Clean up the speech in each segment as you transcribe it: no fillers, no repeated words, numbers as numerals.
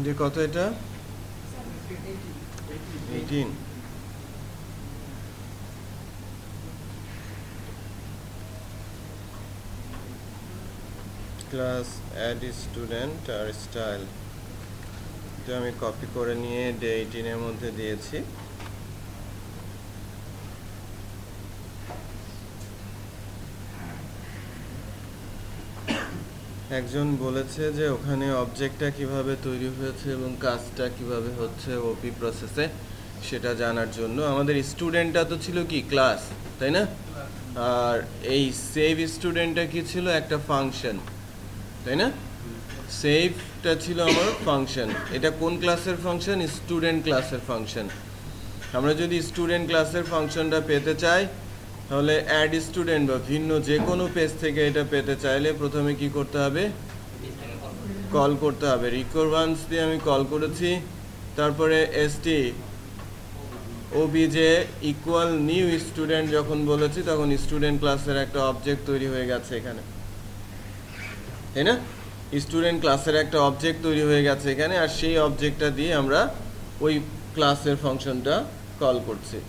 যে কত এটা 18 ক্লাস অ্যাড স্টুডেন্ট আর স্টাইল এটা আমি কপি করে নিয়ে ডে 18 এর মধ্যে দিয়েছি। একজন বলেছে যে ওখানে অবজেক্টটা কিভাবে তৈরি হয়েছে এবং কাজটা কিভাবে হচ্ছে ওপি প্রসেসে সেটা জানার জন্য। আমাদের স্টুডেন্টটা তো ছিল কি ক্লাস, তাই না? আর এই সেভ স্টুডেন্টটা কি ছিল? একটা ফাংশন, তাই না? সেভটা ছিল আমার ফাংশন। এটা কোন ক্লাসের ফাংশন? স্টুডেন্ট ক্লাসের ফাংশন। আমরা যদি স্টুডেন্ট ক্লাসের ফাংশনটা পেতে চাই তাহলে অ্যাড স্টুডেন্ট বা ভিন্ন যে কোনো পেজ থেকে এটা পেতে চাইলে প্রথমে কি করতে হবে? কল করতে হবে। রিকোয়ারমেন্টস দিয়ে আমি কল করেছি, তারপরে ST OBJ equal new student যখন বলেছি তখন স্টুডেন্ট ক্লাসের একটা অবজেক্ট তৈরি হয়ে গেছে এখানে, তাই না? স্টুডেন্ট ক্লাসের একটা অবজেক্ট তৈরি হয়ে গেছে এখানে, আর সেই অবজেক্টটা দিয়ে আমরা ওই ক্লাসের ফাংশনটা কল করছি।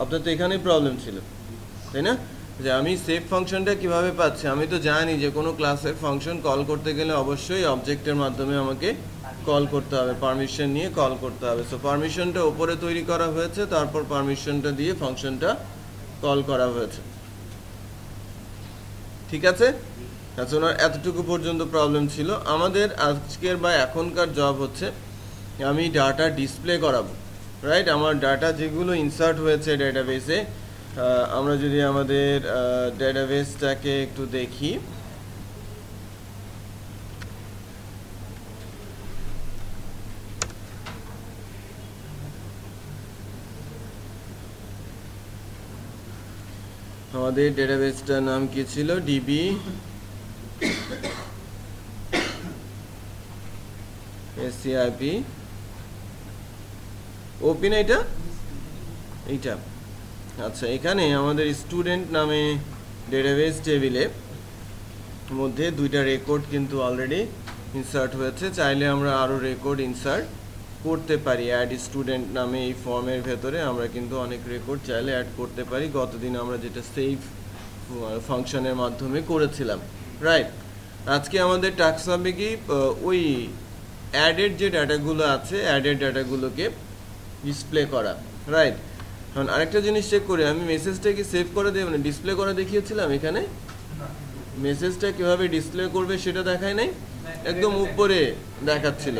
আপনার তো এখানেই প্রবলেম ছিল, তাই না? যে আমি সেভ ফাংশনটা কিভাবে পাচ্ছি? আমি তো জানি যে কোনো ক্লাসের ফাংশন কল করতে গেলে অবশ্যই অবজেক্টের মাধ্যমে আমাকে কল করতে হবে, পারমিশন নিয়ে কল করতে হবে। সো পারমিশনটা উপরে তৈরি করা হয়েছে, তারপর পারমিশনটা দিয়ে ফাংশনটা কল করা হয়েছে। ঠিক আছে? আচ্ছা, ওনার এতটুকু পর্যন্ত প্রবলেম ছিল। আমাদের আজকের বা এখনকার জব হচ্ছে আমি ডাটা ডিসপ্লে করাবো, রাইট? আমার ডাটা যেগুলো ইনসার্ট হয়েছে ডেটাবেসে, আমরা যদি আমাদের ডেটাবেসটাকে একটু দেখি, আমাদের ডেটাবেসটার নাম কি ছিল? ডিবি এসসিআইপি ওপি না এটা? এইটা। আচ্ছা, এখানে আমাদের স্টুডেন্ট নামে ডেটাবেস টেবিলে মধ্যে দুইটা রেকর্ড কিন্তু অলরেডি ইনসার্ট হয়েছে। চাইলে আমরা আরও রেকর্ড ইনসার্ট করতে পারি। অ্যাড স্টুডেন্ট নামে এই ফর্মের ভেতরে আমরা কিন্তু অনেক রেকর্ড চাইলে অ্যাড করতে পারি, গতদিন আমরা যেটা সেভ ফাংশনের মাধ্যমে করেছিলাম, রাইট? আজকে আমাদের টাস্ক হবে কি ওই অ্যাডেড যে ডাটাগুলো আছে অ্যাডেড ডাটাগুলোকে ডিসপ্লে করা, রাইট? কারণ আরেকটা জিনিস চেক করি, আমি মেসেজটা কি সেভ করে দেব না ডিসপ্লে করে দেখিয়েছিলাম? এখানে মেসেজটা কিভাবে ডিসপ্লে করবে সেটা দেখায় নাই, একদম উপরে দেখাচ্ছিল।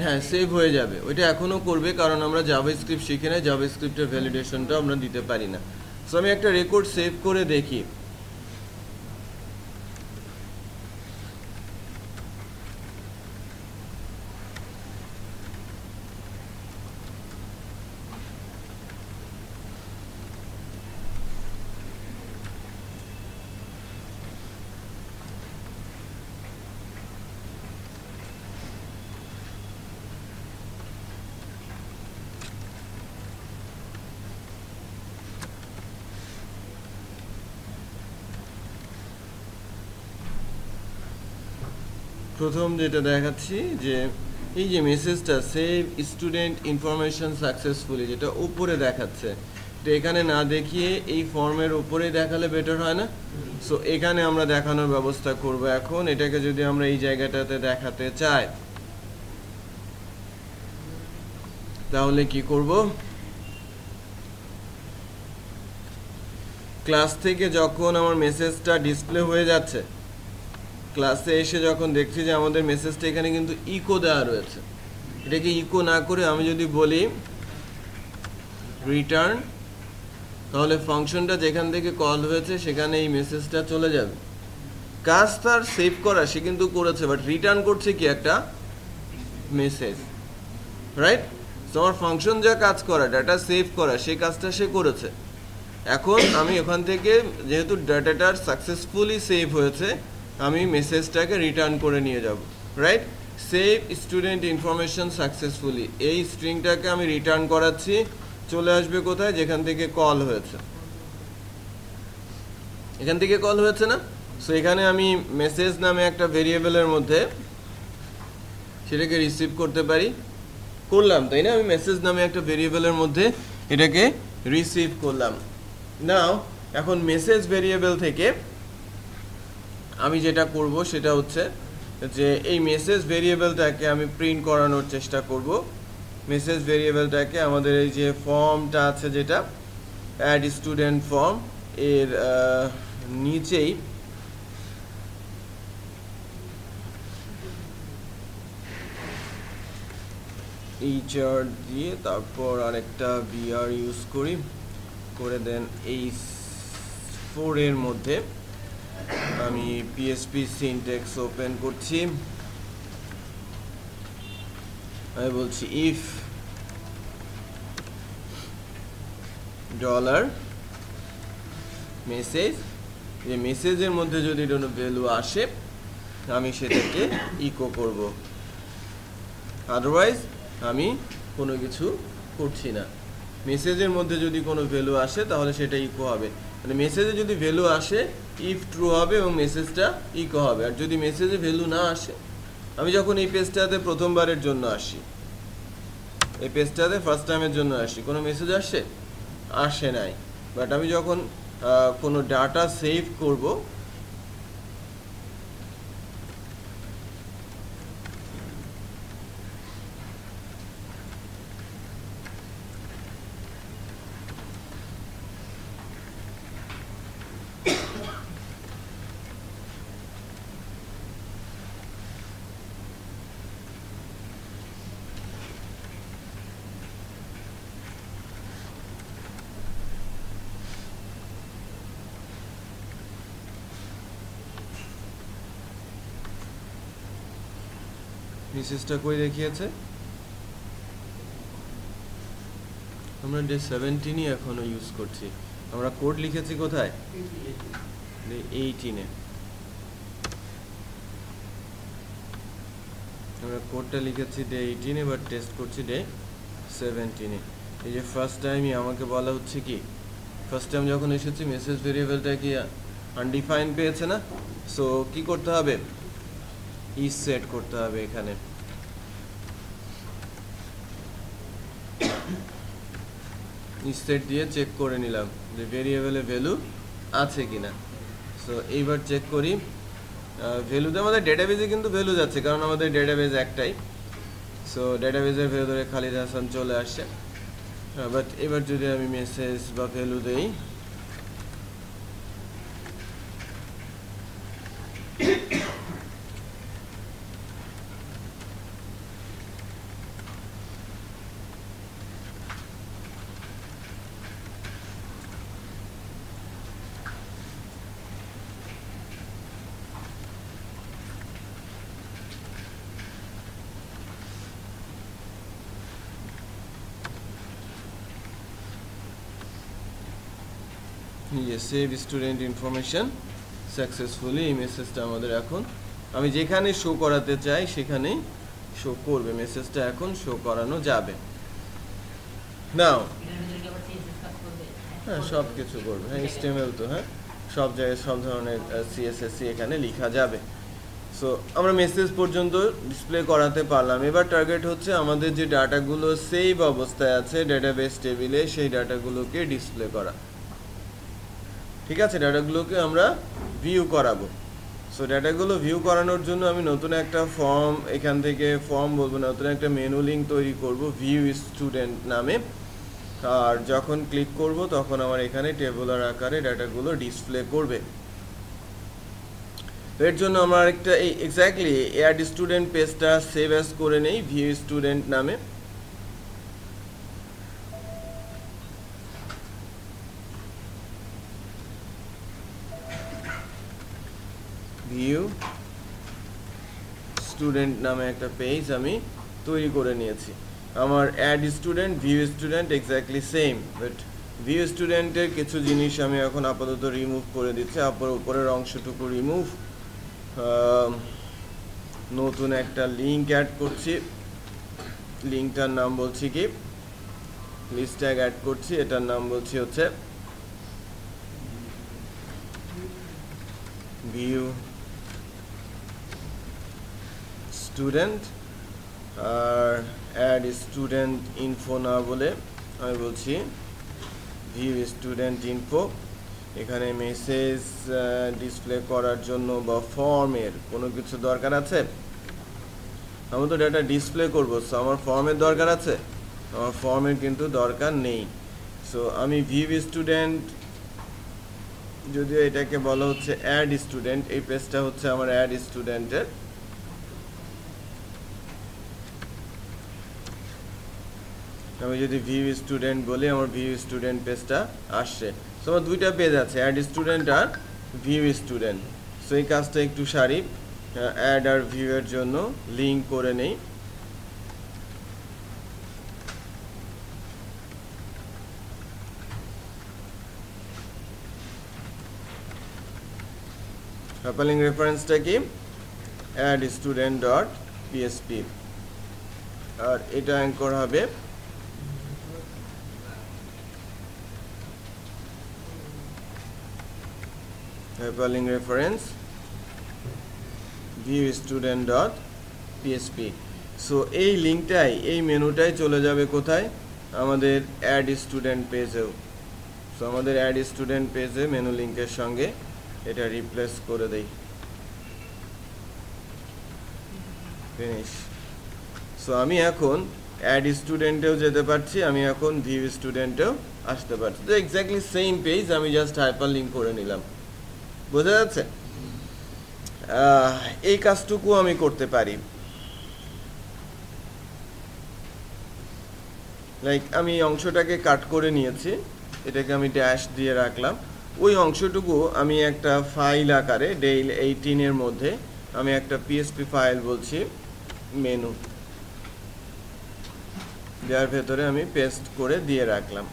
হ্যাঁ, সেভ হয়ে যাবে, ওইটা এখনো করবে, কারণ আমরা জাভাস্ক্রিপ্ট শিখে নাই, জাভাস্ক্রিপ্টের ভ্যালিডেশনটা আমরা দিতে পারি না। সো আমি একটা রেকর্ড সেভ করে দেখি। প্রথম যেটা দেখাচ্ছি যে এই যে মেসেজটা সেভ স্টুডেন্ট ইনফরমেশন সাকসেসফুলি যেটা উপরে দেখাচ্ছে, তো এখানে না দেখিয়ে এই ফর্মের উপরে দেখালে বেটার হয় না? সো এখানে আমরা দেখানোর ব্যবস্থা করব। এখন এটাকে যদি আমরা এই জায়গাটাতে দেখাতে চাই তাহলে কি করব? ক্লাস থেকে যখন আমার মেসেজটা ডিসপ্লে হয়ে যাচ্ছে, ক্লাসে এসে যখন দেখছি যে আমাদের মেসেজটা এখানে কিন্তু ইকো দেওয়া রয়েছে, এটাকে ইকো না করে আমি যদি বলি রিটার্ন, তাহলে ফাংশনটা যেখান থেকে কল হয়েছে সেখানে এই মেসেজটা চলে যাবে। কাজ তার সেভ করা, সে কিন্তু করেছে, বাট রিটার্ন করছে কি একটা মেসেজ, রাইট? তো আমার ফাংশন যা কাজ করা, ডাটা সেভ করা, সেই কাজটা সে করেছে। এখন আমি ওখান থেকে যেহেতু ডাটাটার সাকসেসফুলি সেভ হয়েছে, আমি মেসেজটাকে রিটার্ন করে নিয়ে যাব, right? Save student information successfully, এই স্ট্রিংটাকে আমি রিটার্ন করাচ্ছি, চলে আসবে কোথায়? যেখান থেকে কল হয়েছে। এখান থেকে কল হয়েছে না? সো এখানে আমি মেসেজ নামে একটা ভেরিয়েবলের মধ্যে সেটাকে রিসিভ করতে পারি, করলাম তাই না? আমি মেসেজ নামে একটা ভেরিয়েবলের মধ্যে এটাকে রিসিভ করলাম। নাও এখন মেসেজ ভেরিয়েবল থেকে আমি যেটা করব সেটা হচ্ছে যে এই মেসেজ ভেরিয়েবলটাকে আমি প্রিন্ট করানোর চেষ্টা করব। মেসেজ ভেরিয়েবলটাকে আমাদের এই যে ফর্মটা আছে যেটা অ্যাড স্টুডেন্ট ফর্ম, এর নিচেই এইচআর দিয়ে তারপর আরেকটা বিআর ইউজ করি, করে দেন এই 4 এর মধ্যে আমি পিএসপি সিনট্যাক্স ওপেন করছি। আমি বলছি ইফ ডলার মেসেজ, যে মেসেজের মধ্যে যদি কোনো ভ্যালু আসে আমি সেটাকে ইকো করব, আদারওয়াইজ আমি কোনো কিছু করছি না। মেসেজের মধ্যে যদি কোনো ভ্যালু আসে তাহলে সেটা ইকো হবে, মানে মেসেজে যদি ভ্যালু আসে ইফ ট্রু হবে এবং মেসেজটা ইকো হবে। আর যদি মেসেজে ভ্যালু না আসে, আমি যখন এই পেজটাতে প্রথমবারের জন্য আসি, এই পেজটাতে ফার্স্ট টাইমের জন্য আসি, কোনো মেসেজ আসে নাই, বাট আমি যখন কোনো ডাটা সেভ করব মেসেজটা কই দেখিয়েছে, আমরা ডে 17ই এখনো ইউজ করছি। আমরা কোড লিখেছি কোথায়? ডে 18-এ। আমরা কোডটা লিখেছি ডে 18-এ, বাট টেস্ট করছি ডে 17-এ। এই যে ফার্স্ট টাইমই আমাকে বলা হচ্ছে কি, ফার্স্ট টাইম যখন এসেছি মেসেজ ভেরিয়েবলটা কি আনডিফাইন পেয়েছে না? সো কি করতে হবে? ইজ সেট করতে হবে। এখানে ইজ সেট দিয়ে চেক করে নিলাম যে ভেরিয়েবলে ভ্যালু আছে কিনা। সো এইবার চেক করি, ভ্যালুতে আমাদের ডেটাবেজে কিন্তু ভ্যালু যাচ্ছে, কারণ আমাদের ডেটাবেজ একটাই। সো ডেটাবেজের ভেতরে খালিদ হাসান চলে আসছে। বাট এবার যদি আমি মেসেজ বা ভ্যালু দেই, সেভ স্টুডেন্ট ইনফরমেশন সাকসেসফুলি, এই মেসেজটা আমাদের এখন আমি যেখানে শো করাতে চাই সেখানেই শো করবে। মেসেজটা এখন শো করানো যাবে। নাও হ্যাঁ সব কিছু করবে, হ্যাঁ HTML তো হ্যাঁ সব জায়গায় সব ধরনের CSS এখানে লেখা যাবে। সো আমরা মেসেজ পর্যন্ত ডিসপ্লে করাতে পারলাম। এবার টার্গেট হচ্ছে আমাদের যে ডাটাগুলো সেভ অবস্থায় আছে ডেটাবেস টেবিলে, সেই ডাটাগুলোকে ডিসপ্লে করা। ঠিক আছে, ডাটাগুলোকে আমরা ভিউ করাবো। সো ডাটাগুলো ভিউ করানোর জন্য আমি নতুন একটা ফর্ম, এখান থেকে ফর্ম বলবো, নতুন একটা মেনু লিঙ্ক তৈরি করব ভিউ স্টুডেন্ট নামে। আর যখন ক্লিক করব তখন আমার এখানে টেবুলার আকারে ডাটাগুলো ডিসপ্লে করবে। এর জন্য আমরা একটা এই এক্স্যাক্টলি অ্যাড স্টুডেন্ট পেজটা সেভ অ্যাজ করে নেই ভিউ স্টুডেন্ট নামে। ভিউ স্টুডেন্ট নামে একটা পেজ আমি তৈরি করে নিয়েছি। আমার add student view student exactly same, but view স্টুডেন্টের কিছু জিনিস আমি এখন আপাতত রিমুভ করে দিচ্ছি। উপরের অংশটুকু রিমুভ, নতুন একটা লিঙ্ক অ্যাড করছি, লিঙ্কটার নাম বলছি কি লিস্ট ট্যাগ অ্যাড করছি, এটার নাম বলছি হচ্ছে view student আর add student info না বলে আমি বলছি view student info এখানে মেসেজ ডিসপ্লে করার জন্য বা ফর্মের কোনো কিছু দরকার আছে আমি তো ডাটা ডিসপ্লে করব সো আমার ফর্মের দরকার আছে আমার ফর্মের কিন্তু দরকার নেই সো আমি ভিউ স্টুডেন্ট যদিও এটাকে বলা হচ্ছে অ্যাড স্টুডেন্ট এই পেজটা হচ্ছে আমার অ্যাড স্টুডেন্টের আমি যদি ভিউ স্টুডেন্ট বলি আমার ভিউ স্টুডেন্ট পেজটা আসছে সো আমার দুইটা পেজ আছে অ্যাড স্টুডেন্ট আর ভিউ স্টুডেন্ট সো এই কাজটা একটু সারি অ্যাড আর ভিউ এর জন্য লিংক করে নেই hyperlink রেফারেন্সটা কি add student.php আর এটা অ্যাঙ্কর হবে hyperlink reference view student.php so এই লিংকটাই এই মেনুটাই চলে যাবে কোথায় আমাদের add student পেজেও সো আমাদের add student পেজে মেনু লিংকের সঙ্গে এটা রিপ্লেস করে দেই ফিনিশ সো আমি এখন অ্যাড স্টুডেন্টেও যেতে পারছি আমি এখন ভিউ স্টুডেন্টেও আসতে পারছি তো এক্স্যাক্টলি সেম পেজ আমি জাস্ট হাইপার লিংক করে নিলাম বোঝা যাচ্ছে এই কাজটুকু আমি করতে পারি লাইক আমি অংশটাকে কাট করে নিয়েছি এটাকে আমি ড্যাশ দিয়ে রাখলাম ওই অংশটুকু আমি একটা ফাইল আকারে ডেইল 18 এর মধ্যে আমি একটা পিএসপি ফাইল বলছি মেনু যার ভেতরে আমি পেস্ট করে দিয়ে রাখলাম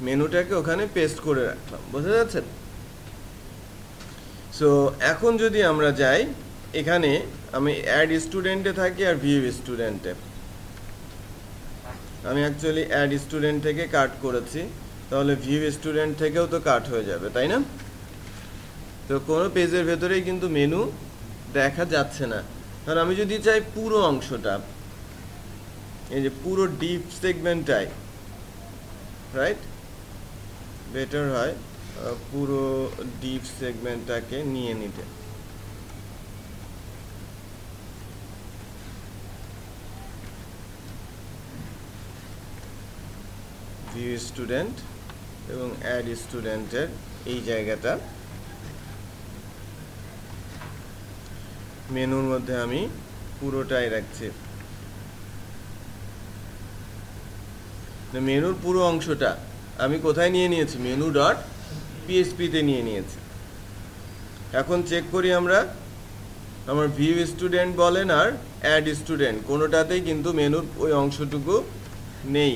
মেনুটাকে ওখানে পেস্ট করে রাখলাম বোঝা যাচ্ছে সো এখন যদি আমরা যাই এখানে আমি অ্যাড স্টুডেন্টে থাকি আর ভিউ স্টুডেন্টে আমি অ্যাকচুয়ালি অ্যাড স্টুডেন্ট থেকে কাট করেছি তাহলে ভিউ স্টুডেন্ট থেকেও তো কাট হয়ে যাবে তাই না তো কোনো পেজের ভেতরেই কিন্তু মেনু দেখা যাচ্ছে না কারণ আমি যদি চাই পুরো অংশটা এই যে পুরো ডিপ সেগমেন্টটাই রাইট বেটার হয় পুরো ডিপ সেগমেন্টটাকে নিয়ে নিতে ভিউ স্টুডেন্ট এবং অ্যাড স্টুডেন্টের এই জায়গাটা মেনুর মধ্যে আমি পুরোটাই রাখছি মেনুর পুরো অংশটা আমি কোথায় নিয়ে নিয়েছি মেনু ডট পিএসপিতে নিয়ে নিয়েছি এখন চেক করি আমরা আমার ভিউ স্টুডেন্ট বলেন আর অ্যাড স্টুডেন্ট কোনোটাতেই কিন্তু মেনুর ওই অংশটুকু নেই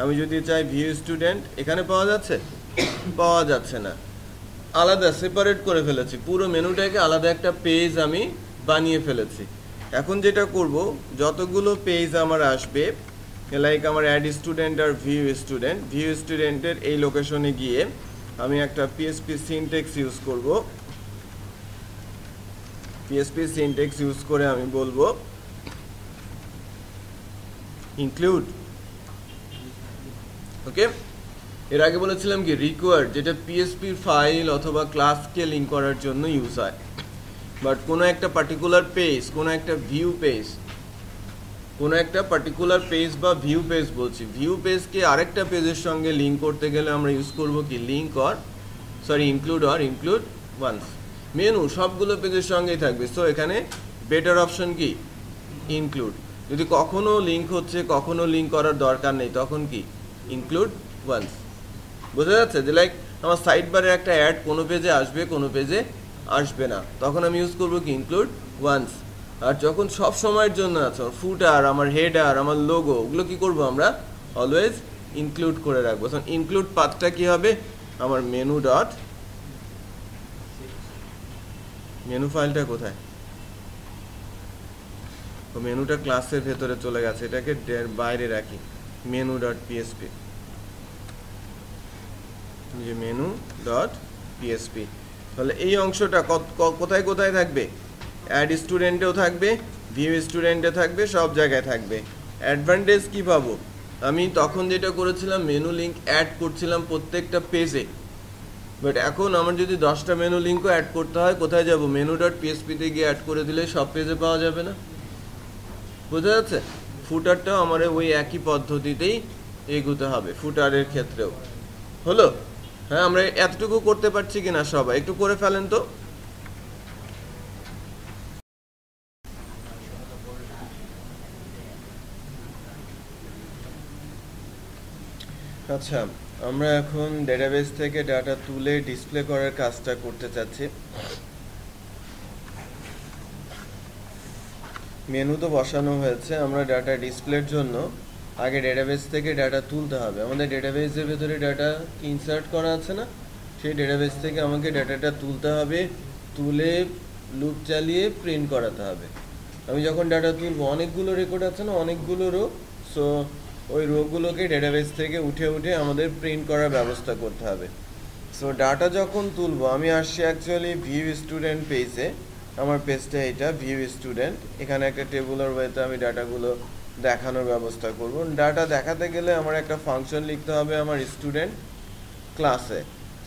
আমি যদি চাই ভিউ স্টুডেন্ট এখানে পাওয়া যাচ্ছে পাওয়া যাচ্ছে না আলাদা সেপারেট করে ফেলেছি পুরো মেনুটাকে আলাদা একটা পেজ আমি বানিয়ে ফেলেছি এখন যেটা করব যতগুলো পেজ আমার আসবে লাইক আমার অ্যাড স্টুডেন্ট আর ভিউ স্টুডেন্টের এই লোকেশনে গিয়ে আমি একটা পিএসপি সিনট্যাক্স ইউজ করব পিএসপি সিনট্যাক্স ইউজ করে আমি বলবো ইনক্লুড ওকে এর আগে বলেছিলাম কি রিকোয়ার্ড যেটা পিএসপি ফাইল অথবা ক্লাসকে লিংক করার জন্য ইউজ হয় বাট কোনো একটা পার্টিকুলার পেজ কোনো একটা ভিউ পেজ কোনো একটা পার্টিকুলার পেজ বা ভিউ পেজ বলছি ভিউ পেজকে আরেকটা পেজের সঙ্গে লিংক করতে গেলে আমরা ইউজ করব কি link or include once menu সবগুলো পেজের সঙ্গেই থাকবে সো এখানে বেটার অপশন কি ইনক্লুড যদি কখনো লিংক হচ্ছে কখনো লিংক করার দরকার নেই তখন কি ইনক্লুড ওয়ান্স বোঝা যাচ্ছে যে লাইক আমার সাইড বারে একটা অ্যাড কোনো পেজে আসবে কোনো পেজে আসবে না তখন আমি ইউজ করবো কি ইনক্লুড ওয়ান্স আর যখন সব সময়ের জন্য আছে আমার ফুটার আমার হেডার আমার লোগো ওগুলো কি করব আমরা অলওয়েজ ইনক্লুড করে রাখবো তখন ইনক্লুড পাথটা কি হবে আমার মেনু ডট মেনু ফাইলটা কোথায় তো মেনুটা ক্লাসের ভেতরে চলে গেছে এটাকে বাইরে রাখি মেনু ডট পিএসপি যে মেনু ডট পিএসপি। তাহলে এই অংশটা কোথায় কোথায় থাকবে? অ্যাড স্টুডেন্টেও থাকবে, ভিউ স্টুডেন্টে থাকবে, সব জায়গায় থাকবে। অ্যাডভান্টেজ কি পাবো? আমি তখন যেটা করেছিলাম মেনু লিঙ্ক অ্যাড করছিলাম প্রত্যেকটা পেজে, বাট এখন আমার যদি 10টা মেনু লিঙ্কও অ্যাড করতে হয়, কোথায় যাব? মেনু ডট পিএসপিতে গিয়ে অ্যাড করে দিলে সব পেজে পাওয়া যাবে না। বোঝা যাচ্ছে? ফুটারটাও আমার ওই একই পদ্ধতিতেই এগোতে হবে ফুটারের ক্ষেত্রেও। হলো? হ্যাঁ, আমরা এতটুকু করতে পারছি কিনা সবাই একটু করে ফেলেন তো। আচ্ছা, আমরা এখন ডেটাবেস থেকে ডাটা তুলে ডিসপ্লে করার কাজটা করতে চাচ্ছি। মেনু তো বসানো হয়েছে, আমরা ডাটা ডিসপ্লের জন্য আগে ডেটাবেস থেকে ডাটা তুলতে হবে। আমাদের ডেটাবেসের ভেতরে ডাটা ইনসার্ট করা আছে না, সেই ডেটাবেস থেকে আমাকে ডাটাটা তুলতে হবে, তুলে লুপ চালিয়ে প্রিন্ট করাতে হবে। আমি যখন ডাটা তুলবো, অনেকগুলো রেকর্ড আছে না, অনেকগুলো রো, সো ওই রোগুলোকে ডেটাবেস থেকে উঠে উঠে আমাদের প্রিন্ট করার ব্যবস্থা করতে হবে। সো ডাটা যখন তুলবো, আমি আসছি অ্যাকচুয়ালি ভিউ স্টুডেন্ট পেজে। আমার পেজটা এটা ভিউ স্টুডেন্ট। এখানে একটা টেবুলার ওয়েতে আমি ডাটাগুলো দেখানোর ব্যবস্থা করব। ডাটা দেখাতে গেলে আমার একটা ফাংশন লিখতে হবে আমার স্টুডেন্ট ক্লাসে।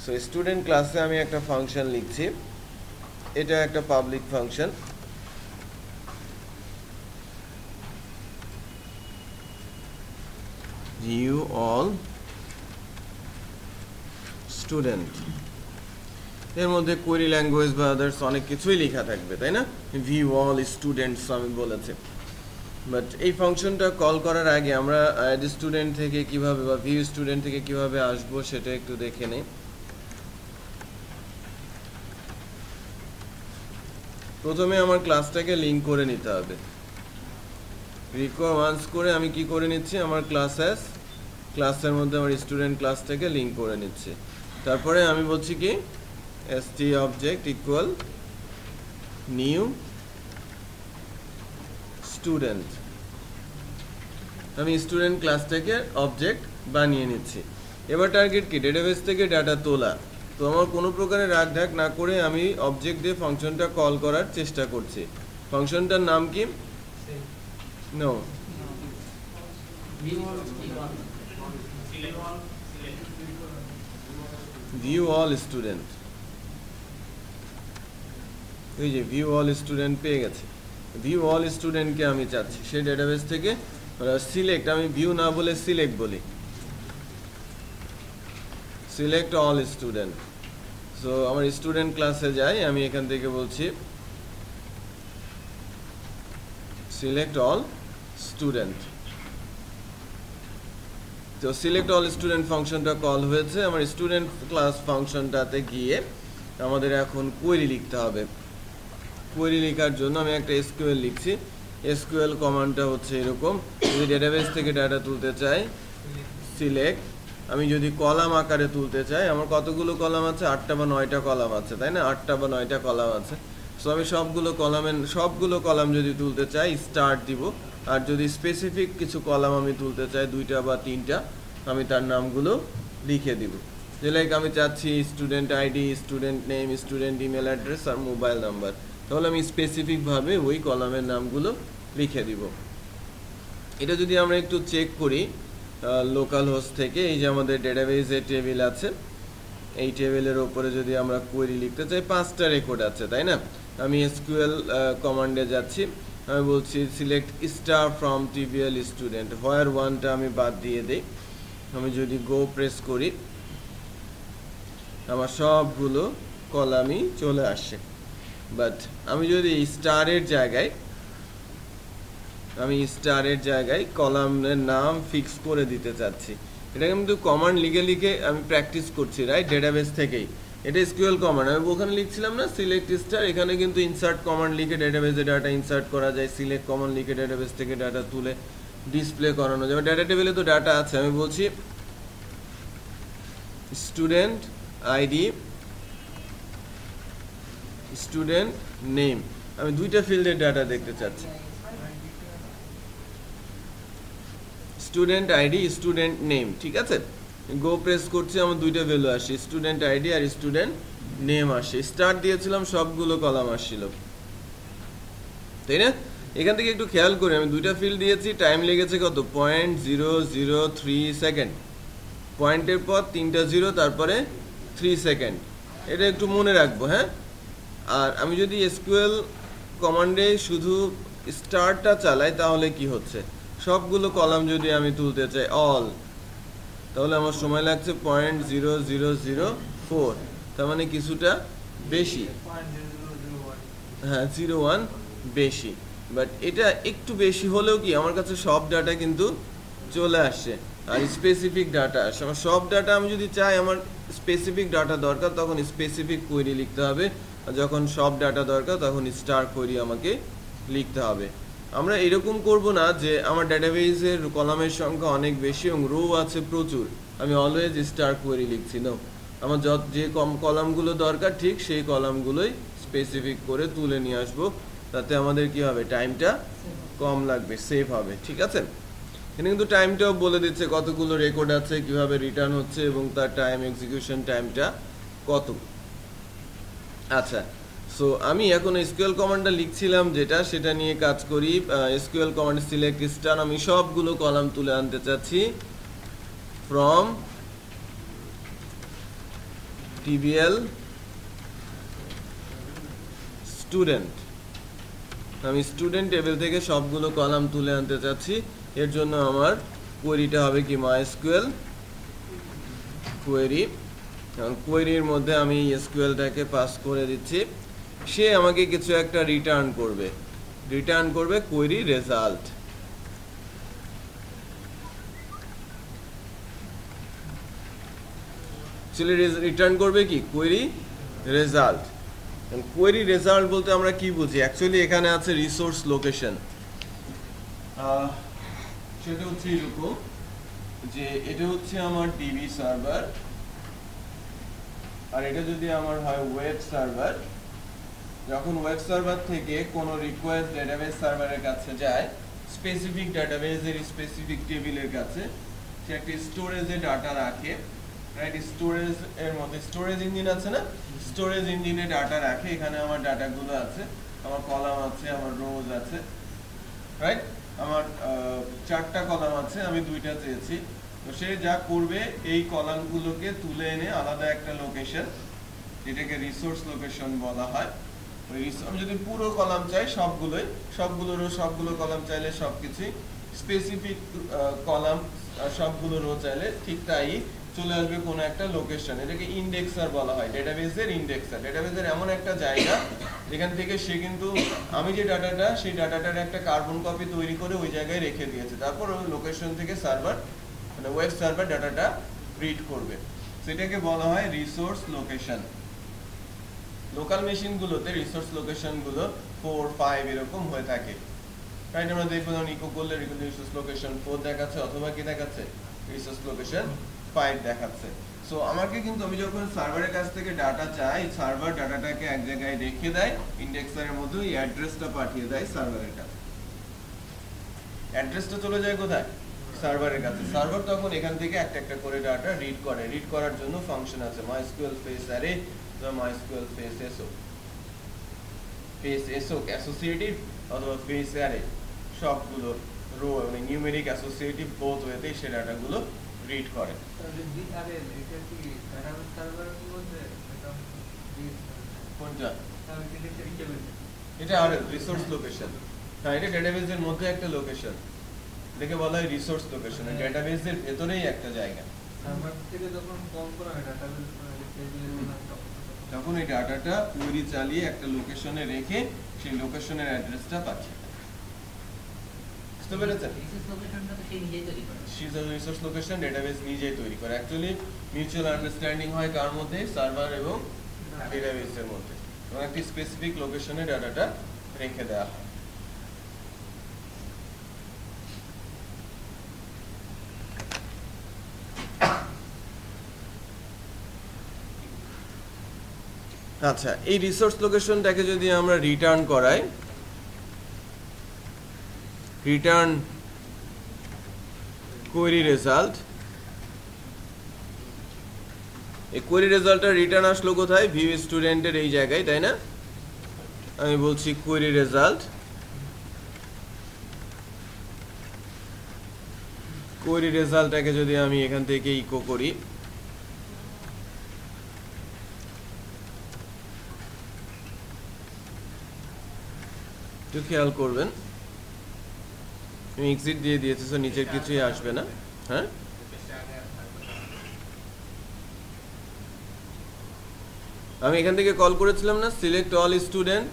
সো স্টুডেন্ট ক্লাসে আমি একটা ফাংশন লিখছি, এটা একটা public function. View all student, এর মধ্যে কোয়েরি ল্যাঙ্গুয়েজ বা আদার্স অনেক কিছুই লেখা থাকবে, তাই না? ভিউ অল স্টুডেন্টস আমি বলেছি। বাট এই ফাংশনটা কল করার আগে আমরা অ্যাড স্টুডেন্ট থেকে কিভাবে বা ভিউ স্টুডেন্ট থেকে কিভাবে আসবো সেটা একটু দেখে নেই। প্রথমে আমার ক্লাসটাকে লিঙ্ক করে নিতে হবে। রিকোয়ার ওয়ান্স করে আমি কি করে নিচ্ছি, আমার ক্লাসের মধ্যে আমার স্টুডেন্ট ক্লাসটাকে লিঙ্ক করে নিচ্ছি। তারপরে আমি বলছি কি st object equal new student, আমি স্টুডেন্ট ক্লাসটাকে অবজেক্ট বানিয়ে নিচ্ছি। এবার টার্গেট কি? ডেটাবেস থেকে ডাটা তোলা। তো আমার কোনো প্রকারের রাগ ঢাক না করে আমি অবজেক্ট দিয়ে ফাংশনটা কল করার চেষ্টা করছি। ফাংশনটার নাম কি? No, view all student. এই যে ভিউ অল স্টুডেন্ট পেয়ে গেছে। ভিউ অল স্টুডেন্টকে আমি চাচ্ছি সেই ডেটাবেস থেকে সিলেক্ট, আমি ভিউ না বলে সিলেক্ট বলি, সিলেক্ট অল স্টুডেন্ট। সো আমার স্টুডেন্ট ক্লাসে যাই, আমি এখান থেকে বলছি সিলেক্ট অল স্টুডেন্ট। তো সিলেক্ট অল স্টুডেন্ট ফাংশনটা কল হয়েছে। আমার স্টুডেন্ট ক্লাস ফাংশনটাতে গিয়ে আমাদের এখন কোয়েরি লিখতে হবে। কোয়েরি লেখার জন্য আমি একটা এসকিউএল লিখছি। এসকিউএল কমান্ডটা হচ্ছে এরকম, যদি ডেটাবেস থেকে ডাটা তুলতে চাই সিলেক্ট, আমি যদি কলাম আকারে তুলতে চাই, আমার কতগুলো কলাম আছে? 8টা বা 9টা কলাম আছে, তাই না? 8টা বা 9টা কলাম আছে। সো আমি সবগুলো কলাম যদি তুলতে চাই স্টার্ট দিব, আর যদি স্পেসিফিক কিছু কলাম আমি তুলতে চাই 2টা বা 3টা, আমি তার নামগুলো লিখে দিব। যে লাইক আমি চাচ্ছি student ID, student name, student email address আর মোবাইল নাম্বার, তাহলে আমি স্পেসিফিকভাবে ওই কলামের নামগুলো লিখে দিব। এটা যদি আমরা একটু চেক করি লোকাল হোস্ট থেকে, এই যে আমাদের ডেটাবেসে টেবিল আছে, এই টেবিলের ওপরে যদি আমরা কোয়েরি লিখতে চাই, 5টা রেকর্ড আছে, তাই না? আমি এসকিউএল কমান্ডে যাচ্ছি, আমি বলছি select star from TBL student, where 1টা আমি বাদ দিয়ে দিই। আমি যদি গো প্রেস করি, আমার সবগুলো কলামই চলে আসে। বাট আমি যদি স্টারের জায়গায় কলামের নাম ফিক্স করে দিতে চাচ্ছি, এটা কিন্তু কমান্ড লিখে লিখে আমি প্র্যাকটিস করছি, রাইট? ডেটাবেস থেকেই এটা এসকিউএল কমান্ড। আমি ওখানে লিখছিলাম না সিলেক্ট স্টার, এখানে কিন্তু ইনসার্ট কমান্ড লিখে ডেটাবেসে ডাটা ইনসার্ট করা যায়, সিলেক্ট কমান্ড লিখে ডেটাবেস থেকে ডাটা তুলে ডিসপ্লে করানো যাবে। ডাটা টেবিলে তো ডাটা আছে, আমি বলছি স্টুডেন্ট আইডি, স্টুডেন্ট নেম, আমি 2টা ফিল্ডের ডাটা দেখতে চাচ্ছি, স্টুডেন্ট আইডি, স্টুডেন্ট নেম, ঠিক আছে? গো প্রেস করছি, আমার দুইটা ভ্যালু আসে, স্টুডেন্ট আইডি আর স্টুডেন্ট নেম আসে। স্টার্ট দিয়েছিলাম, সবগুলো কলাম আসছিল, তাই না? এখান থেকে একটু খেয়াল করি, আমি দুইটা ফিল্ড দিয়েছি, টাইম লেগেছে কত? 0.003 সেকেন্ড। পয়েন্টের পর 3টা 0, তারপরে 3 সেকেন্ড। এটা একটু মনে রাখবো, হ্যাঁ। আর আমি যদি এসকিউএল কমান্ডে শুধু স্টারটা চালাই তাহলে কি হচ্ছে, সবগুলো কলাম যদি আমি তুলতে চাই অল, তাহলে আমার সময় লাগছে 0.0004, তার মানে কিছুটা বেশি, হ্যাঁ 01 বেশি। বাট এটা একটু বেশি হলেও কি আমার কাছে সব ডাটা কিন্তু চলে আসছে, আর স্পেসিফিক ডাটা আসে। আমার সব ডাটা আমি যদি চাই, আমার স্পেসিফিক ডাটা দরকার, তখন স্পেসিফিক কোয়েরি লিখতে হবে, আর যখন সব ডাটা দরকার তখন স্টার কোয়েরি আমাকে লিখতে হবে। আমরা এরকম করব না যে আমার ডেটাবেসের কলামের সংখ্যা অনেক বেশি এবং রো আছে প্রচুর, আমি অলওয়েজ স্টার কোয়েরি লিখছি না। আমার যে কলামগুলো দরকার ঠিক সেই কলামগুলোই স্পেসিফিক করে তুলে নিয়ে আসবো, তাতে আমাদের কি হবে, টাইমটা কম লাগবে, সেভ হবে। ঠিক আছে, এখানে কিন্তু টাইমটাও বলে দিচ্ছে কতগুলো রেকর্ড আছে, কিভাবে রিটার্ন হচ্ছে এবং তার টাইম, এক্সিকিউশন টাইমটা কত। আচ্ছা, সো আমি এখন এসকিউএল কমান্ডটা লিখছিলাম যেটা, সেটা নিয়ে কাজ করি। এসকিউএল কমান্ড সিলেক্ট স্টার, আমি সবগুলো কলাম তুলে আনতে চাচ্ছি ফ্রম টিবিএল স্টুডেন্ট। আমি স্টুডেন্ট টেবিল থেকে সবগুলো কলাম তুলে আনতে চাচ্ছি। এর জন্য আমার কোয়েরিটা হবে কি, মাইএসকিউএল কোয়েরি। কারণ কোয়েরির মধ্যে আমি এসকিউএলটাকে পাস করে দিচ্ছি, সে আমাকে কিছু একটা রিটার্ন করবে কোয়েরি রেজাল্ট। রিটার্ন করবে কি, কোয়েরি রেজাল্ট। কোয়েরি রেজাল্ট বলতে আমরা কি বুঝি? অ্যাকচুয়ালি এখানে আছে রিসোর্স লোকেশন। সেটা হচ্ছে এরকম যে এটা হচ্ছে আমার ডিবি সার্ভার, আর এটা যদি আমার হয় ওয়েব সার্ভার। যখন ওয়েব সার্ভার থেকে কোনো রিকোয়েস্ট ডেটাবেস সার্ভারের কাছে যায়, স্পেসিফিক ডেটাবেসের স্পেসিফিক টেবিলের কাছে, সে একটা স্টোরেজে ডাটা রাখে, রাইট? স্টোরেজ এর মধ্যে স্টোরেজ ইঞ্জিন আছে না, স্টোরেজ ইঞ্জিনে ডাটা রাখে। এখানে আমার ডাটাগুলো আছে, আমার কলাম আছে, আমার রোজ আছে, রাইট? আমার 4টা কলাম আছে, আমি 2টা চেয়েছি। তো সে যা করবে, এই কলামগুলোকে তুলে এনে আলাদা একটা লোকেশন, যেটাকে রিসোর্স লোকেশন বলা হয়। আমি যদি পুরো কলাম চাই, সবগুলো কলাম চাইলে সবকিছুই, স্পেসিফিক কলাম সবগুলো রো চাইলে ঠিক তাই চলে আসবে কোনো একটা লোকেশন। এটাকে ইন্ডেক্সার বলা হয়, ডেটাবেসের ইন্ডেক্সার। ডেটাবেসের এমন একটা জায়গা যেখান থেকে সে কিন্তু আমি যে ডাটাটা, সেই ডাটাটার একটা কার্বন কপি তৈরি করে ওই জায়গায় রেখে দিয়েছে। তারপর ওই লোকেশন থেকে সার্ভার, মানে ওয়েব সার্ভার ডাটাটা রিড করবে। সেটাকে বলা হয় রিসোর্স লোকেশন। লোকাল মেশিনগুলোতে রিসোর্স লোকেশনগুলো 4, 5 এরকম হয়ে থাকে, রাইট? আমরা দেখবো যখন ইকো করলে রিসোর্স লোকেশন 4 দেখাচ্ছে, অথবা কি দেখাচ্ছে, রিসোর্স লোকেশন 5 দেখাচ্ছে। সো আমাকে কিন্তু, আমি যখন সার্ভারের কাছ থেকে ডাটা চাই, সার্ভার ডাটাটাকে এক জায়গায় রেখে দেয় ইন্ডেক্সারের মধ্যে, ওই অ্যাড্রেসটা পাঠিয়ে দেয় সার্ভারের কাছে। অ্যাড্রেসটা চলে যায় কোথায়, সার্ভারের কাছে। সার্ভার তখন এখান থেকে একটা একটা করে ডাটা রিড করে। রিড করার জন্য ফাংশন আছে, MySQL ফেস অ্যারে বা MySQL ফেস এসও অ্যাসোসিয়েটিভ অথবা ফেস অ্যারে, সবগুলো রো মানে নিউমেরিক অ্যাসোসিয়েটিভ বোথ ওয়েতেই সে ডাটাগুলো রিড করে। কোনটা? এটা আর রিসোর্স লোকেশন। হ্যাঁ, এটা ডেটাবেসের মধ্যে একটা লোকেশন, এটাকে বলা হয় রিসোর্স লোকেশন। ডেটাবেসের ভেতরেই একটা জায়গা। তখন এই ডাটাটা কোয়েরি চালিয়ে একটা লোকেশনে রেখে সেই লোকেশনের অ্যাড্রেসটা পাঠিয়ে দেয়। বুঝতে পেরেছেন? রিসোর্স লোকেশন ডেটাবেস নিজেই তৈরি করে। অ্যাকচুয়ালি মিউচুয়াল আন্ডারস্ট্যান্ডিং হয় কার মধ্যে, সার্ভার এবং ডেটাবেসের মধ্যে, এবং একটি স্পেসিফিক লোকেশনে ডাটাটা রেখে দেওয়া হয়। আচ্ছা, এই রিসোর্স লোকেশনটাকে যদি আমরা রিটার্ন করাই, রিটার্ন কোয়েরি রেজাল্ট, এই কোয়েরি রেজাল্টটা রিটার্ন আসলো কোথায়? ভিউ স্টুডেন্টের এই জায়গায়, তাই না? আমি বলছি কোয়েরি রেজাল্ট, কোয়েরি রেজাল্টটাকে যদি আমি এখান থেকে ইকো করি, একটু খেয়াল করবেন, আমি এক্সিট দিয়ে দিয়েছি, তো নিচের কিছুই আসবে না। হ্যাঁ, আমি এখান থেকে কল করেছিলাম না সিলেক্ট অল স্টুডেন্ট,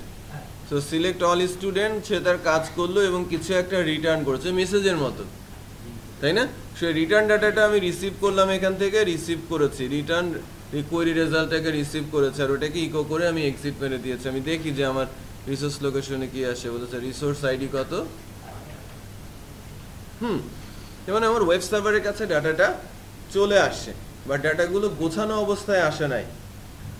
তো সিলেক্ট অল স্টুডেন্ট, সে তার কাজ করলো এবং কিছু একটা রিটার্ন করেছে মেসেজের মতো, তাই না? সেই রিটার্ন ডাটাটা আমি রিসিভ করলাম, এখান থেকে রিসিভ করেছি, রিটার্ন কোয়েরি রেজাল্টটাকে রিসিভ করেছে, আর ওটাকে ইকো করে আমি এক্সিট মেরে দিয়েছি। আমি দেখি যে আমার রিসোর্স লোকেশনে কি আসে, বলেছে রিসোর্স আইডি কত, যেমন আমার ওয়েব সার্ভারের কাছে ডাটাটা চলে আসছে, বাট ডাটাগুলো গোছানো অবস্থায় আসে নাই।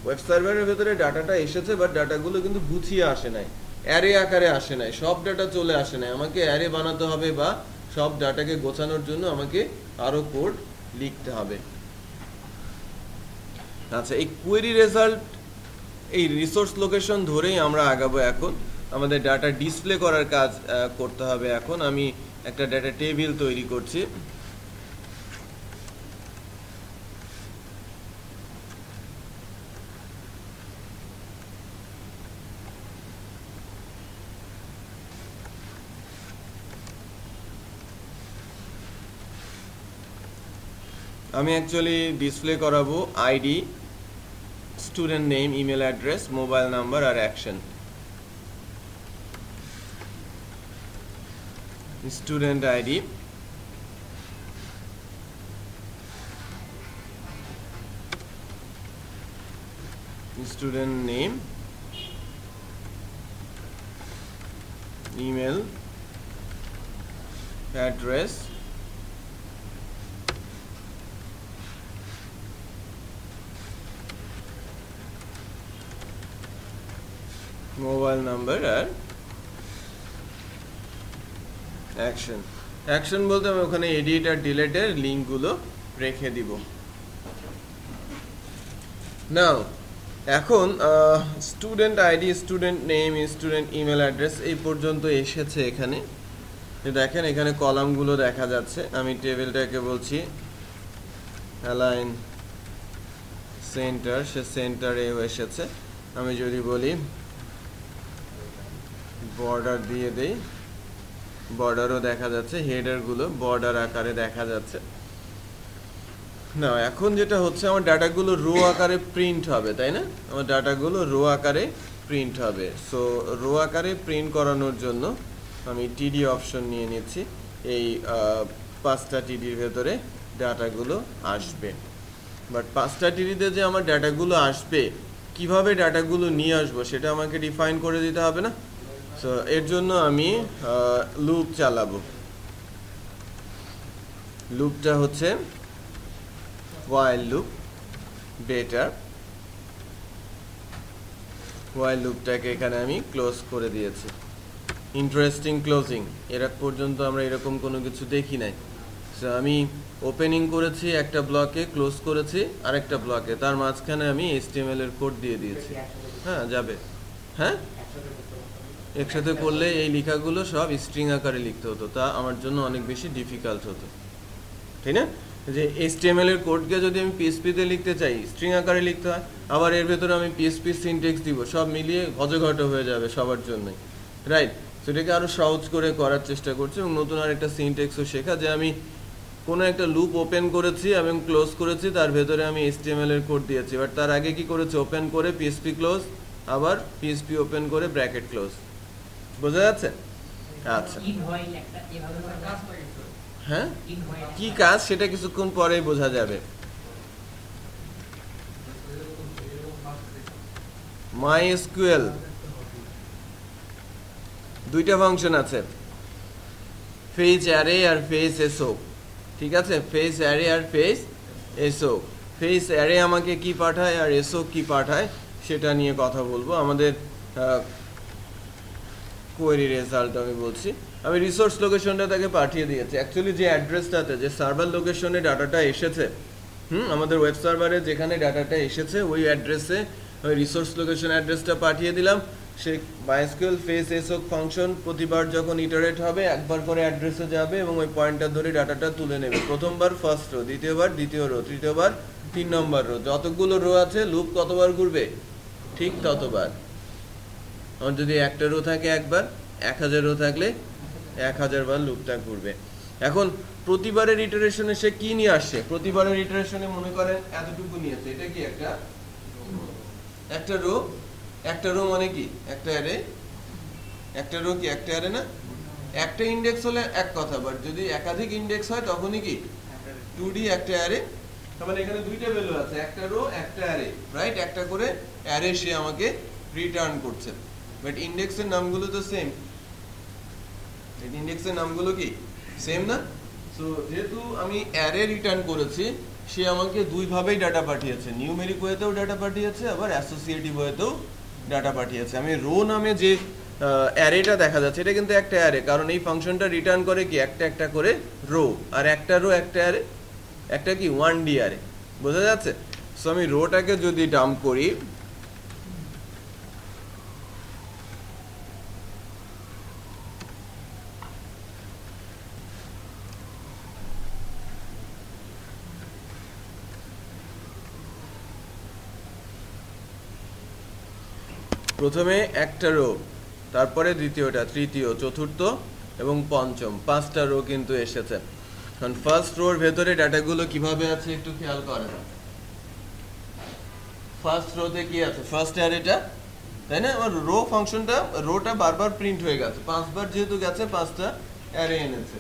ওয়েব সার্ভারের ভেতরে ডাটাটা এসেছে, বাট ডাটাগুলো কিন্তু গুছিয়ে আসে নাই, অ্যারে আকারে আসে নাই, সব ডাটা চলে আসে নাই। আমাকে অ্যারে বানাতে হবে বা সব ডাটাকে গোছানোর জন্য আমাকে আরো কোড লিখতে হবে। আচ্ছা, এই কোয়েরি রেজাল্ট, এই রিসোর্স লোকেশন ধরেই আমরা আগাবো। এখন আমাদের ডাটা ডিসপ্লে করার কাজ করতে হবে। এখন আমি একটা ডাটা টেবিল তৈরি করছি। আমি অ্যাকচুয়ালি ডিসপ্লে করাবো ID, student name, email address, mobile number আর action. Student ID, student name, email address, mobile number আর অ্যাকশন। অ্যাকশন বলতে আমি ওখানে এডিট আর ডিলেটের লিঙ্কগুলো রেখে দিব। নাও এখন student ID, student name, student email address এই পর্যন্ত এসেছে। এখানে দেখেন, এখানে কলামগুলো দেখা যাচ্ছে। আমি টেবিলটাকে বলছি অ্যালাইন সেন্টার, সে সেন্টারে এসেছে। আমি যদি বলি বর্ডার দিয়ে দেই, বর্ডারও দেখা যাচ্ছে, হেডারগুলো বর্ডার আকারে দেখা যাচ্ছে। না, এখন যেটা হচ্ছে, আমার ডাটাগুলো রো আকারে প্রিন্ট হবে, তাই না? আমার ডাটাগুলো রো আকারে প্রিন্ট হবে। সো রো আকারে প্রিন্ট করানোর জন্য আমি টিডি অপশন নিয়ে নিচ্ছি। এই 5টা টিডির ভেতরে ডাটাগুলো আসবে, বাট 5টা টিডিতে যে আমার ডাটাগুলো আসবে, কিভাবে ডাটাগুলো নিয়ে আসবো সেটা আমাকে ডিফাইন করে দিতে হবে না? সো এর জন্য আমি লুপ চালাবো। লুপটা হচ্ছে while loop, বেটার। while লুপটাকে এখানে আমি ক্লোজ করে দিয়েছি। ইন্টারেস্টিং ক্লোজিং, এর আগ পর্যন্ত আমরা এরকম কোনো কিছু দেখি নাই। সো আমি ওপেনিং করেছি একটা ব্লকে, ক্লোজ করেছি আরেকটা ব্লকে, তার মাঝখানে আমি HTML এর কোড দিয়ে দিয়েছি। হ্যাঁ, যাবে। হ্যাঁ, একসাথে করলে এই লেখাগুলো সব স্ট্রিং আকারে লিখতে হতো, তা আমার জন্য অনেক বেশি ডিফিকাল্ট হতো, তাই না? যে HTML এর কোডকে যদি আমি PHP তে লিখতে চাই, স্ট্রিং আকারে লিখতে হয়, আবার এর ভেতরে আমি PHP সিনট্যাক্স দিব, সব মিলিয়ে ঘজঘট হয়ে যাবে সবার জন্যই, রাইট? সেটাকে আরো সহজ করে করার চেষ্টা করছি এবং নতুন আরেকটা সিনট্যাক্সও শেখা, যে আমি কোনো একটা লুপ ওপেন করেছি এবং ক্লোজ করেছি, তার ভেতরে আমি HTML এর কোড দিয়েছি, বাট তার আগে কি করেছি? ওপেন করে PHP ক্লোজ, আবার PHP ওপেন করে ব্র্যাকেট ক্লোজ। বোঝা যাচ্ছে? আচ্ছা, হ্যাঁ, কি কাজ সেটা কিছুক্ষণ পরেই বোঝা যাবে। MySQL দুইটা ফাংশন আছে, ফেচ অ্যারে আর ফেচ এসও। ঠিক আছে, ফেচ অ্যারে আর ফেচ এসও। ফেচ অ্যারে আমাকে কি পাঠায় আর এসও কি পাঠায় সেটা নিয়ে কথা বলবো। আমাদের কোয়েরি রেজাল্ট আমি বলছি, আমি রিসোর্স লোকেশনটা তাকে পাঠিয়ে দিয়েছি। অ্যাকচুয়ালি যে অ্যাড্রেসটাতে, যে সার্ভার লোকেশনে ডাটাটা এসেছে, আমাদের ওয়েব সার্ভারে যেখানে ডাটাটা এসেছে ওই অ্যাড্রেসে ওই রিসোর্স লোকেশন অ্যাড্রেসটা পাঠিয়ে দিলাম। সে মাইএসকিউএল ফেস এসওক ফাংশন প্রতিবার যখন ইটারেট হবে একবার করে অ্যাড্রেসে যাবে এবং ওই পয়েন্টার ধরে ডাটাটা তুলে নেবে। প্রথমবার ফার্স্ট রো, দ্বিতীয়বার দ্বিতীয় রো, তৃতীয়বার 3 নম্বর রো, যতগুলো রো আছে লুপ কতবার ঘুরবে, ঠিক ততবার। আমার যদি একটা রো থাকে একবার, 1000 রো থাকলে 1000 বার লুপটা ঘুরবে। এখন প্রতিবারের ইটারেশনে সে কি নিয়ে আসছে, প্রতিবারের ইটারেশনে মনে করেন এতটুকু নিয়েছে, এটা কি একটা রো, একটা রো মানে কি একটা অ্যারে, একটা রো কি একটা অ্যারে না? একটা ইন্ডেক্স হলে এক কথা, বাট যদি একাধিক ইন্ডেক্স হয় তখনই কি 2D একটা অ্যারে। তাহলে এখানে দুইটা ভ্যালু আছে, একটা রো একটা অ্যারে, রাইট? একটা করে অ্যারে সে আমাকে রিটার্ন করছে, বাট ইন্ডেক্সের নামগুলো তো সেম, ইন্ডেক্সের নামগুলো কি সেম না? সো যেহেতু আমি অ্যারে রিটার্ন করেছি, সে আমাকে দুই ভাবেই ডাটা পাঠিয়েছে, নিউমেরিক ওয়েতেও ডাটা পাঠিয়েছে, আবার অ্যাসোসিয়েটিভ ওয়েতেও ডাটা পাঠিয়েছে। আমি রো নামে যে অ্যারেটা দেখা যাচ্ছে এটা কিন্তু একটা অ্যারে, কারণ এই ফাংশনটা রিটার্ন করে কি একটা একটা করে রো, আর একটা রো একটা অ্যারে, একটা কি 1D অ্যারে, বোঝা যাচ্ছে? সো আমি রোটাকে যদি ডাম্প করি, প্রথমে একটা রো, তারপরে দ্বিতীয়টা, তৃতীয়, চতুর্থ এবং পঞ্চম, 5টা রো কিন্তু এসেছে। কারণ ফার্স্ট রোর ভেতরে ডাটাগুলো কিভাবে আছে একটু খেয়াল করেন। ফার্স্ট রোতে কি আছে, ফার্স্ট অ্যারেটা, তাই না? আমার রো ফাংশনটা, রোটা বারবার প্রিন্ট হয়ে গেছে, 5 বার যেহেতু গেছে 5টা অ্যারে এনেছে।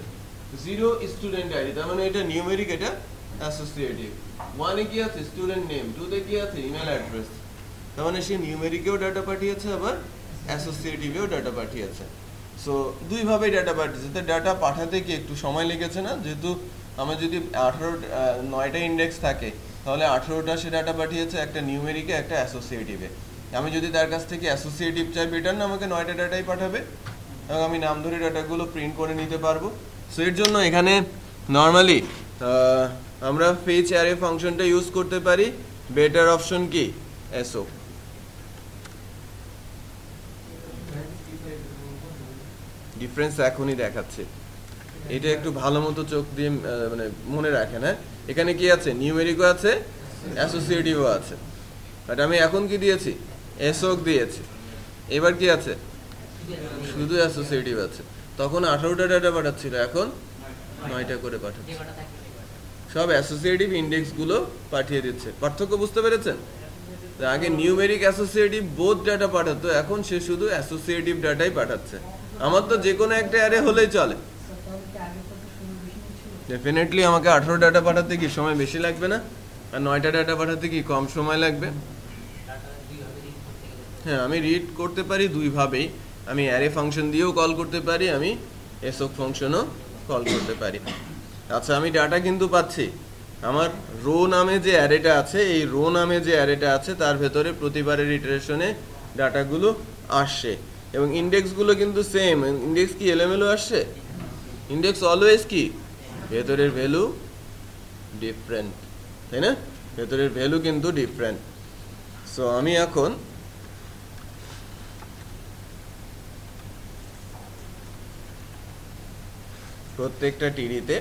0 স্টুডেন্ট আইডি, তার মানে এটা নিউমেরিক, এটা অ্যাসোসিয়েটিভ। 1 এ কি আছে, স্টুডেন্ট নেম। 2 তে কি আছে, ইমেল অ্যাড্রেস। তার মানে সে নিউমেরিকেও ডাটা পাঠিয়েছে, আবার অ্যাসোসিয়েটিভেও ডাটা পাঠিয়েছে। সো দুইভাবেই ডাটা পাঠিয়েছে। তো ডাটা পাঠাতে কি একটু সময় লেগেছে না? যেহেতু আমার যদি 9টা ইন্ডেক্স থাকে, তাহলে 18টা সে ডাটা পাঠিয়েছে, একটা নিউমেরিকে একটা অ্যাসোসিয়েটিভে। আমি যদি তার কাছ থেকে অ্যাসোসিয়েটিভ চাই রিটার্ন, আমাকে 9টা ডাটাই পাঠাবে এবং আমি নাম ধরে ডাটাগুলো প্রিন্ট করে নিতে পারবো। সো এর জন্য এখানে নর্মালি আমরা ফেচ অ্যারে ফাংশনটা ইউজ করতে পারি। বেটার অপশন কি, এসও। ডিফারেন্স এখনই দেখাচ্ছে, এটা একটু ভালো মতো চোখ দিয়ে মানে মনে রাখেন। হ্যাঁ, এখানে কি আছে, নিউমেরিকও আছে, অ্যাসোসিয়েটিভও আছে, বাট আমি এখন কি দিয়েছি, এসওক দিয়েছি। এবার কি আছে, শুধু অ্যাসোসিয়েটিভ আছে। তখন 18টা ডাটা পাঠাচ্ছিল, এখন 9টা করে পাঠাচ্ছে। সব অ্যাসোসিয়েটিভ ইন্ডেক্সগুলো পাঠিয়ে দিচ্ছে। পার্থক্য বুঝতে পেরেছেন? আগে নিউমেরিক অ্যাসোসিয়েটিভ বোথ ডাটা পাঠাতো, এখন সে শুধু অ্যাসোসিয়েটিভ ডাটাই পাঠাচ্ছে। আমার তো যে কোনো একটা অ্যারে হলেই চলে। ডেফিনেটলি আমাকে 18 ডাটা পাঠাতে কি সময় বেশি লাগবে না? আর 9টা ডাটা পাঠাতে কি কম সময় লাগবে? হ্যাঁ, আমি রিড করতে পারি দুইভাবেই। আমি অ্যারে ফাংশন দিয়েও কল করতে পারি, আমি এসওক ফাংশনও কল করতে পারি। আচ্ছা, আমি ডাটা কিন্তু পাচ্ছি। আমার রো নামে যে অ্যারেটা আছে, এই রো নামে যে অ্যারেটা আছে তার ভেতরে প্রতিবারের ইটারেশনে ডাটাগুলো আসছে এবং ইন্ডেক্সগুলো কিন্তু সেম। ইন্ডেক্স কি এলোমেলো আসছে? ইন্ডেক্স অলওয়েজ কি ভেতরের ভ্যালু ডিফারেন্ট, তাই না? ভেতরের ভ্যালু কিন্তু ডিফারেন্ট। সো আমি এখন প্রত্যেকটা টিডিতে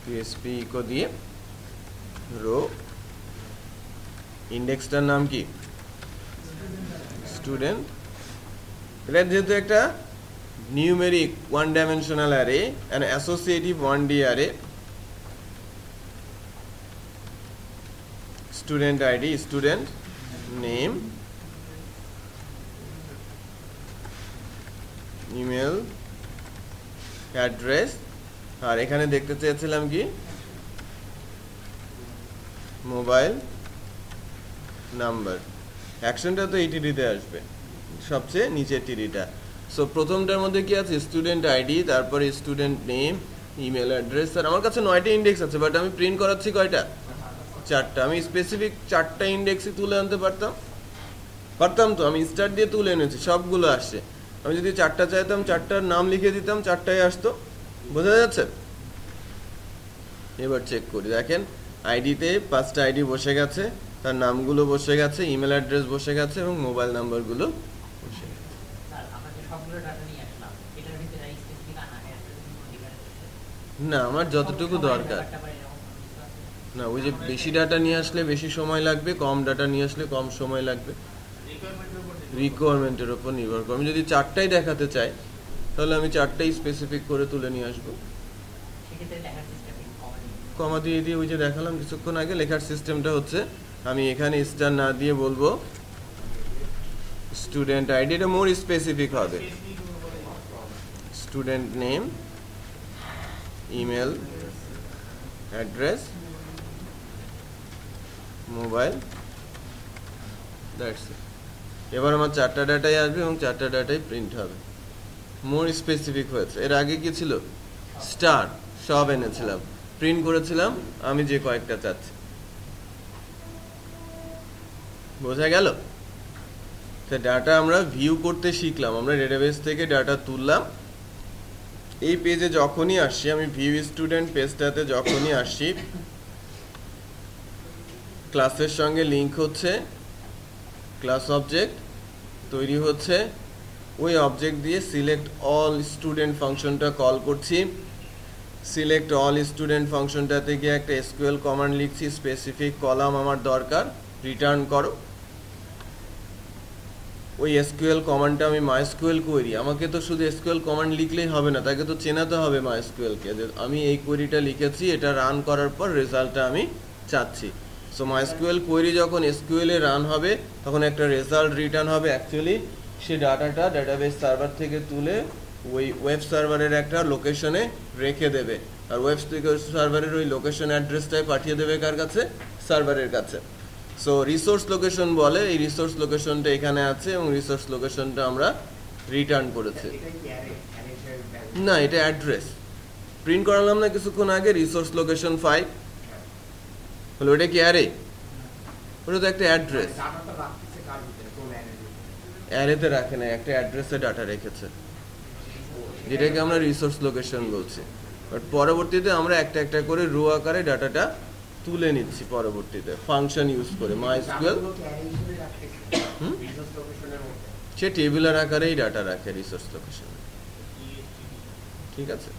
পিএসপি ইকো দিয়ে রো, ইন্ডেক্সটার নাম কি, স্টুডেন্ট। এটা যেহেতু একটা numeric one dimensional array and associative 1D array, student ID, student name, email address, আর এখানে দেখতে চেয়েছিলাম কি মোবাইল নাম্বার। অ্যাকশনটা তো এই টিডিতে আসবে, সবচেয়ে নিচের টিডিটা। সো প্রথমটার মধ্যে কি আছে, স্টুডেন্ট আইডি, তারপরে স্টুডেন্ট নেম, ইমেল অ্যাড্রেস। আর আমার কাছে 9টা ইন্ডেক্স আছে, বাট আমি প্রিন্ট করাচ্ছি কয়টা, 4টা। আমি স্পেসিফিক 4টা ইন্ডেক্সই তুলে আনতে পারতাম তো, আমি স্টার দিয়ে তুলে এনেছি, সবগুলো আসছে। আমি যদি 4টা চাইতাম, 4টার নাম লিখে দিতাম, 4টাই আসতো। বোঝা যাচ্ছে? এবার চেক করি, দেখেন আইডিতে 5টা আইডি বসে গেছে, তার নামগুলো বসে গেছে, ইমেল অ্যাড্রেস বসে গেছে এবং মোবাইল নাম্বারগুলো বসে গেছে। না, আমার যতটুকু দরকার না, ওই যে বেশি ডাটা নিয়ে আসলে বেশি সময় লাগবে, কম ডাটা নিয়ে আসলে কম সময় লাগবে, রিকোয়ারমেন্টের উপর নির্ভর করে। আমি যদি 4টাই দেখাতে চাই তাহলে আমি 4টাই স্পেসিফিক করে তুলে নিয়ে আসবো, কমা দিয়ে দিয়ে ওই যে দেখালাম কিছুক্ষণ আগে। লেখার সিস্টেমটা হচ্ছে আমি এখানে স্টার না দিয়ে বলবো স্টুডেন্ট আইডি, এটা মোর স্পেসিফিক হবে, student name, email address, mobile, that's it. এবার আমার 4টা ডাটাই আসবে এবং 4টা ডাটাই প্রিন্ট হবে, মোর স্পেসিফিক হয়েছে। এর আগে কি ছিল, স্টার সব এনেছিলাম, প্রিন্ট করেছিলাম আমি যে কয়েকটা চাচ্ছি। বোঝা গেল? তো ডাটা আমরা ভিউ করতে শিখলাম, আমরা ডেটাবেস থেকে ডাটা তুললাম। এই পেজে যখনই আসছি, আমি ভিউ স্টুডেন্ট পেজটাতে যখনই আসছি, ক্লাসের সঙ্গে লিঙ্ক হচ্ছে, ক্লাস অবজেক্ট তৈরি হচ্ছে, ওই অবজেক্ট দিয়ে সিলেক্ট অল স্টুডেন্ট ফাংশনটা কল করছি। সিলেক্ট অল স্টুডেন্ট ফাংশনটাতে গিয়ে একটা এসকিউএল কমান্ড লিখছি, স্পেসিফিক কলাম আমার দরকার, রিটার্ন করো। ওই এসকিউএল কমান্ডটা আমি মাইএসকিউএল কোয়েরি, আমাকে তো শুধু এসকিউএল কমান্ড লিখলেই হবে না, তাকে তো চেনাতে হবে মাইএসকিউএলকে, যে আমি এই কোয়েরিটা লিখেছি, এটা রান করার পর রেজাল্টটা আমি চাচ্ছি। সো মাইএসকিউএল কোয়েরি যখন এসকিউএল এ রান হবে তখন একটা রেজাল্ট রিটার্ন হবে। অ্যাকচুয়ালি সে ডাটাটা ডাটাবেস সার্ভার থেকে তুলে ওই ওয়েব সার্ভারের একটা লোকেশনে রেখে দেবে, আর ওয়েব সার্ভারের ওই লোকেশন অ্যাড্রেসটাই পাঠিয়ে দেবে কার কাছে, সার্ভারের কাছে। সো রিসোর্স লোকেশন বলে, এই রিসোর্স লোকেশনটা এখানে আছে এবং রিসোর্স লোকেশনটা আমরা রিটার্ন করেছি। না, এটা অ্যাড্রেস প্রিন্ট করালাম না কিছুক্ষণ আগে, রিসোর্স লোকেশন 5 হলো, ওটা কি অ্যারে? ওটা তো একটা অ্যাড্রেস, অ্যারেতে রাখে না, একটা অ্যাড্রেসে ডাটা রেখেছে, যেটাকে আমরা রিসোর্স লোকেশন বলছি। বাট পরবর্তীতে আমরা একটা একটা করে রো আকারে ডাটাটা তুলে নিচ্ছি পরবর্তীতে ফাংশন ইউজ করে। মাইএসকিউএল সে টেবিলের আকারেই ডাটা রাখে রিসোর্স লোকেশন, ঠিক আছে?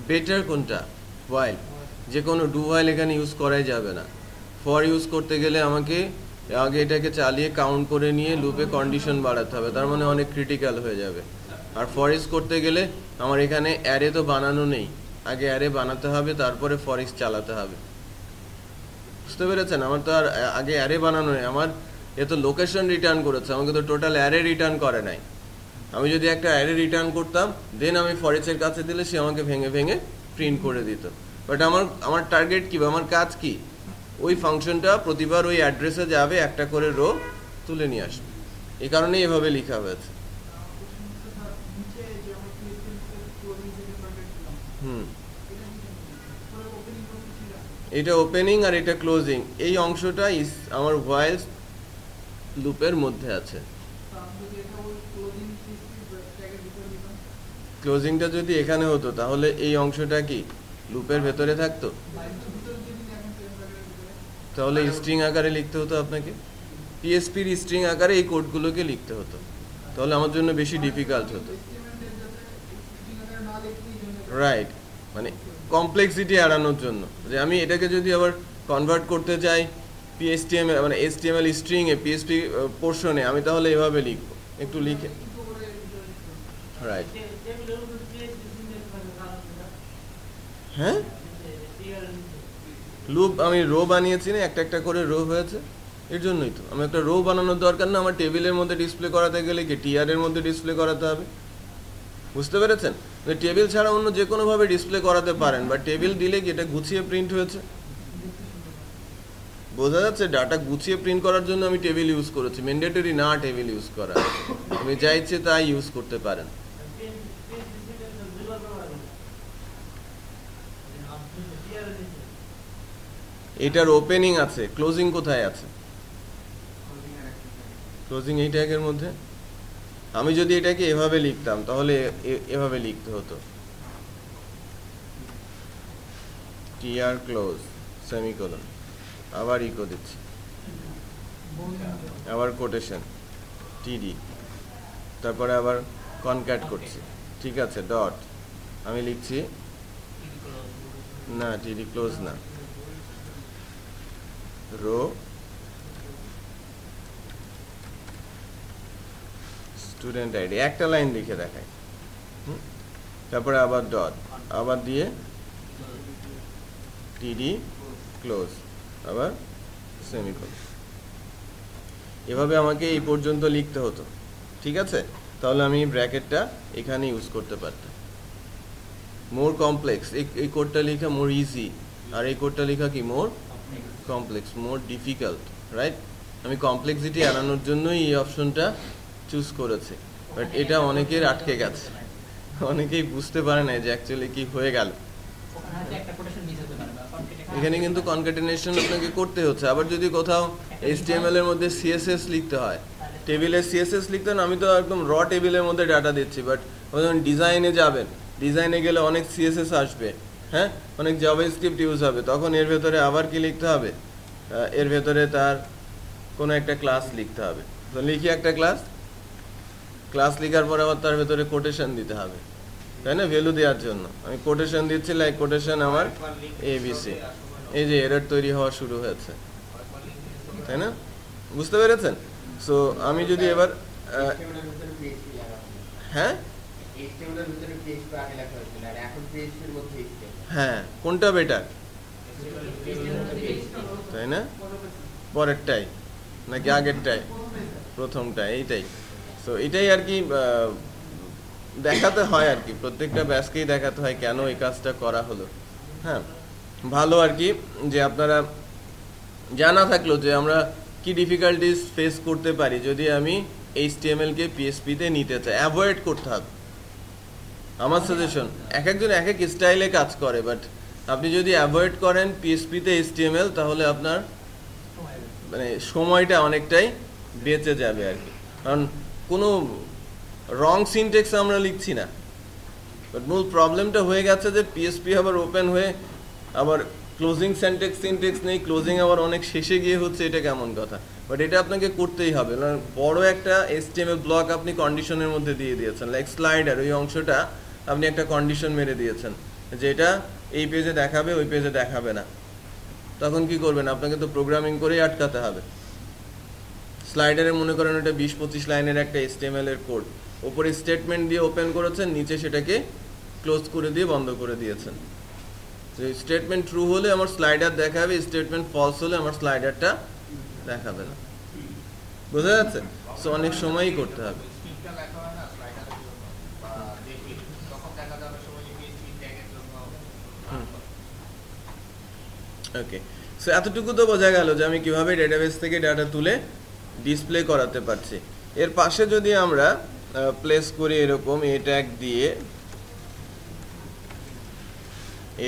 বেটার কোনটা? হোয়াইল। যে কোনো ডু হোয়াইল এখানে ইউজ করাই যাবে না। ফর ইউজ করতে গেলে আমাকে আগে এটাকে চালিয়ে কাউন্ট করে নিয়ে লুপে কন্ডিশন বাড়াতে হবে, তার মানে অনেক ক্রিটিক্যাল হয়ে যাবে। আর ফর ইউজ করতে গেলে আমার এখানে অ্যারে তো বানানো নেই, আগে অ্যারে বানাতে হবে, তারপরে ফর ইউজ চালাতে হবে। বুঝতে পেরেছেন? আমার তো আর আগে অ্যারে বানানো নেই, আমার এ তো লোকেশন রিটার্ন করেছে, আমাকে তো টোটাল অ্যারে রিটার্ন করে নাই। আমি যদি একটা অ্যারে রিটার্ন করতাম, দেন আমি ফর ইচের কাছে দিলে সে আমাকে ভেঙে ভেঙে প্রিন্ট করে দিত। বাট আমার টার্গেট কি, আমার কাজ কি, ওই ফাংশনটা প্রতিবার ওই অ্যাড্রেসে যাবে, একটা করে রো তুলে নিয়ে আসবে। এই কারণে এভাবে লেখা হয়েছে। এটা ওপেনিং আর এটা ক্লোজিং, এই অংশটা আমার হোয়াইল লুপের মধ্যে আছে। ক্লোজিংটা যদি এখানে হতো তাহলে এই অংশটা কি লুপের ভেতরে থাকতো? তাহলে স্ট্রিং আকারে লিখতে হতো আপনাকে, পিএসপির স্ট্রিং আকারে এই কোডগুলোকে লিখতে হতো, তাহলে আমার জন্য বেশি ডিফিকাল্ট হতো। রাইট, মানে কমপ্লেক্সিটি এড়ানোর জন্য, যে আমি এটাকে যদি আবার কনভার্ট করতে চাই পিএসটিএমএল মানে এইচটিএমএল স্ট্রিং এ পিএসপি পোর্শনে, আমি তাহলে এভাবে লিখবো, একটু লিখে। রাইট, হ্যাঁ লুপ আমি রো বানিয়েছি না, একটা একটা করে রো হয়েছে, এর জন্যই তো আমি একটা রো বানানোর দরকার না, আমার টেবিলের মধ্যে ডিসপ্লে করাতে গেলে কি টিআর এর মধ্যে ডিসপ্লে করাতে হবে। বুঝতে পেরেছেন? টেবিল ছাড়া অন্য যে কোনোভাবে ডিসপ্লে করাতে পারেন, বা টেবিল দিলে কি এটা গুছিয়ে প্রিন্ট হয়েছে, বোঝা যাচ্ছে? ডাটা গুছিয়ে প্রিন্ট করার জন্য আমি টেবিল ইউজ করেছি, ম্যান্ডেটরি না টেবিল ইউজ করা, আপনি যা ইচ্ছে তাই ইউজ করতে পারেন। এটার ওপেনিং আছে, ক্লোজিং কোথায় আছে? ক্লোজিং এই ট্যাগের মধ্যে। আমি যদি এটাকে এভাবে লিখতাম তাহলে এভাবে লিখতে হতো, tr ক্লোজ সেমিকোলন, আবার ইকো দিচ্ছি, আবার কোটেশন td, তারপরে আবার কনক্যাট করছি, ঠিক আছে, ডট, আমি লিখছি না td ক্লোজ না, রো স্টুডেন্ট আইডি, একটা লাইন লিখে দেখাই, তারপরে আবার ডট, আবার দিয়ে td ক্লোজ, আবার সেমিকোলন। এভাবে আমাকে এই পর্যন্ত লিখতে হতো, ঠিক আছে? তাহলে আমি ব্র্যাকেটটা এখানে ইউজ করতে পারতাম। মোর কমপ্লেক্স, এই কোডটা লেখা মোর ইজি, আর এই কোডটা লেখা কি মোর কমপ্লেক্স, মোর ডিফিকাল্ট, রাইট? আমি কমপ্লেক্সিটি এড়ানোর জন্যই এই অপশনটা চুজ করেছি, বাট এটা অনেকের আটকে গেছে, অনেকেই বুঝতে পারে না যে অ্যাকচুয়ালি কি হয়ে গেল। এখানে কিন্তু কনক্যাটেনেশন আপনাকে করতে হচ্ছে। আবার যদি কোথাও HTML এর মধ্যে CSS লিখতে হয়, টেবিলের CSS লিখতে হয়, আমি তো একদম র টেবিলের মধ্যে ডাটা দিচ্ছি, বাট যখন ডিজাইনে যাবেন, ডিজাইনে গেলে অনেক CSS আসবে, হ্যাঁ, অনেক জাভাস্ক্রিপ্ট ইউজ হবে, তখন এর ভেতরে আবার কি লিখতে হবে? এর ভেতরে তার কোনো একটা ক্লাস লিখতে হবে। তো লিখি একটা ক্লাস লেখার পর আবার তার ভেতরে কোটেশন দিতে হবে, তাই না, ভ্যালু দেওয়ার জন্য। আমি কোটেশন দিচ্ছি, লাইক কোটেশন আমার ABC, এই যে এরর তৈরি হওয়া শুরু হয়েছে, তাই না? বুঝতে পেরেছেন? সো আমি যদি এবার হ্যাঁ হ্যাঁ কোনটা বেটার, তাই না? পরেরটাই নাকি আগেরটাই? প্রথমটাই, এইটাই। সো এটাই আর কি দেখাতে হয় আর কি, প্রত্যেকটা ব্যাচকেই দেখাতে হয় কেন এই কাজটা করা হলো। হ্যাঁ, ভালো আর কি যে আপনারা জানা থাকলো যে আমরা কি ডিফিকাল্টিস ফেস করতে পারি যদি আমি HTML কে PHP তে নিতে চাই। অ্যাভয়েড করতে হবে, আমার সাজেশন। এক একজন এক এক স্টাইলে কাজ করে, বাট আপনি যদি অ্যাভয়েড করেন PHP তে HTML, তাহলে আপনার মানে সময়টা অনেকটাই বেঁচে যাবে আর কি। কারণ কোনো রং সিনটেক্স আমরা লিখছি না, বাট মূল প্রবলেমটা হয়ে গেছে যে PHP আবার ওপেন হয়ে আবার ক্লোজিং সিনটেক্স নেই, ক্লোজিং আবার অনেক শেষে গিয়ে হচ্ছে, এটা কেমন কথা? বাট এটা আপনাকে করতেই হবে। বড় একটা HTML ব্লক আপনি কন্ডিশনের মধ্যে দিয়ে দিয়েছেন, লাইক স্লাইডার, ওই অংশটা আপনি একটা কন্ডিশন মেরে দিয়েছেন যে এটা এই পেজে দেখাবে, ওই পেজে দেখাবে না। তখন কি করবেন? আপনাকে তো প্রোগ্রামিং করেই আটকাতে হবে। স্লাইডারে মনে করেন এটা 20-25 লাইনের একটা HTML এর কোড, ওপরে স্টেটমেন্ট দিয়ে ওপেন করেছেন, নিচে সেটাকে ক্লোজ করে দিয়ে বন্ধ করে দিয়েছেন। তো স্টেটমেন্ট ট্রু হলে আমার স্লাইডার দেখাবে, স্টেটমেন্ট ফলস হলে আমার স্লাইডারটা দেখাবে না। বোঝা যাচ্ছে? সো অনেক সময়ই করতে হবে। ওকে, সো এতটুকু তো বোঝা গেল যে আমি কিভাবে ডেটাবেস থেকে ডাটা তুলে ডিসপ্লে করাতে পারছি। এর পাশে যদি আমরা প্লেস করি এরকম এ ট্যাগ দিয়ে,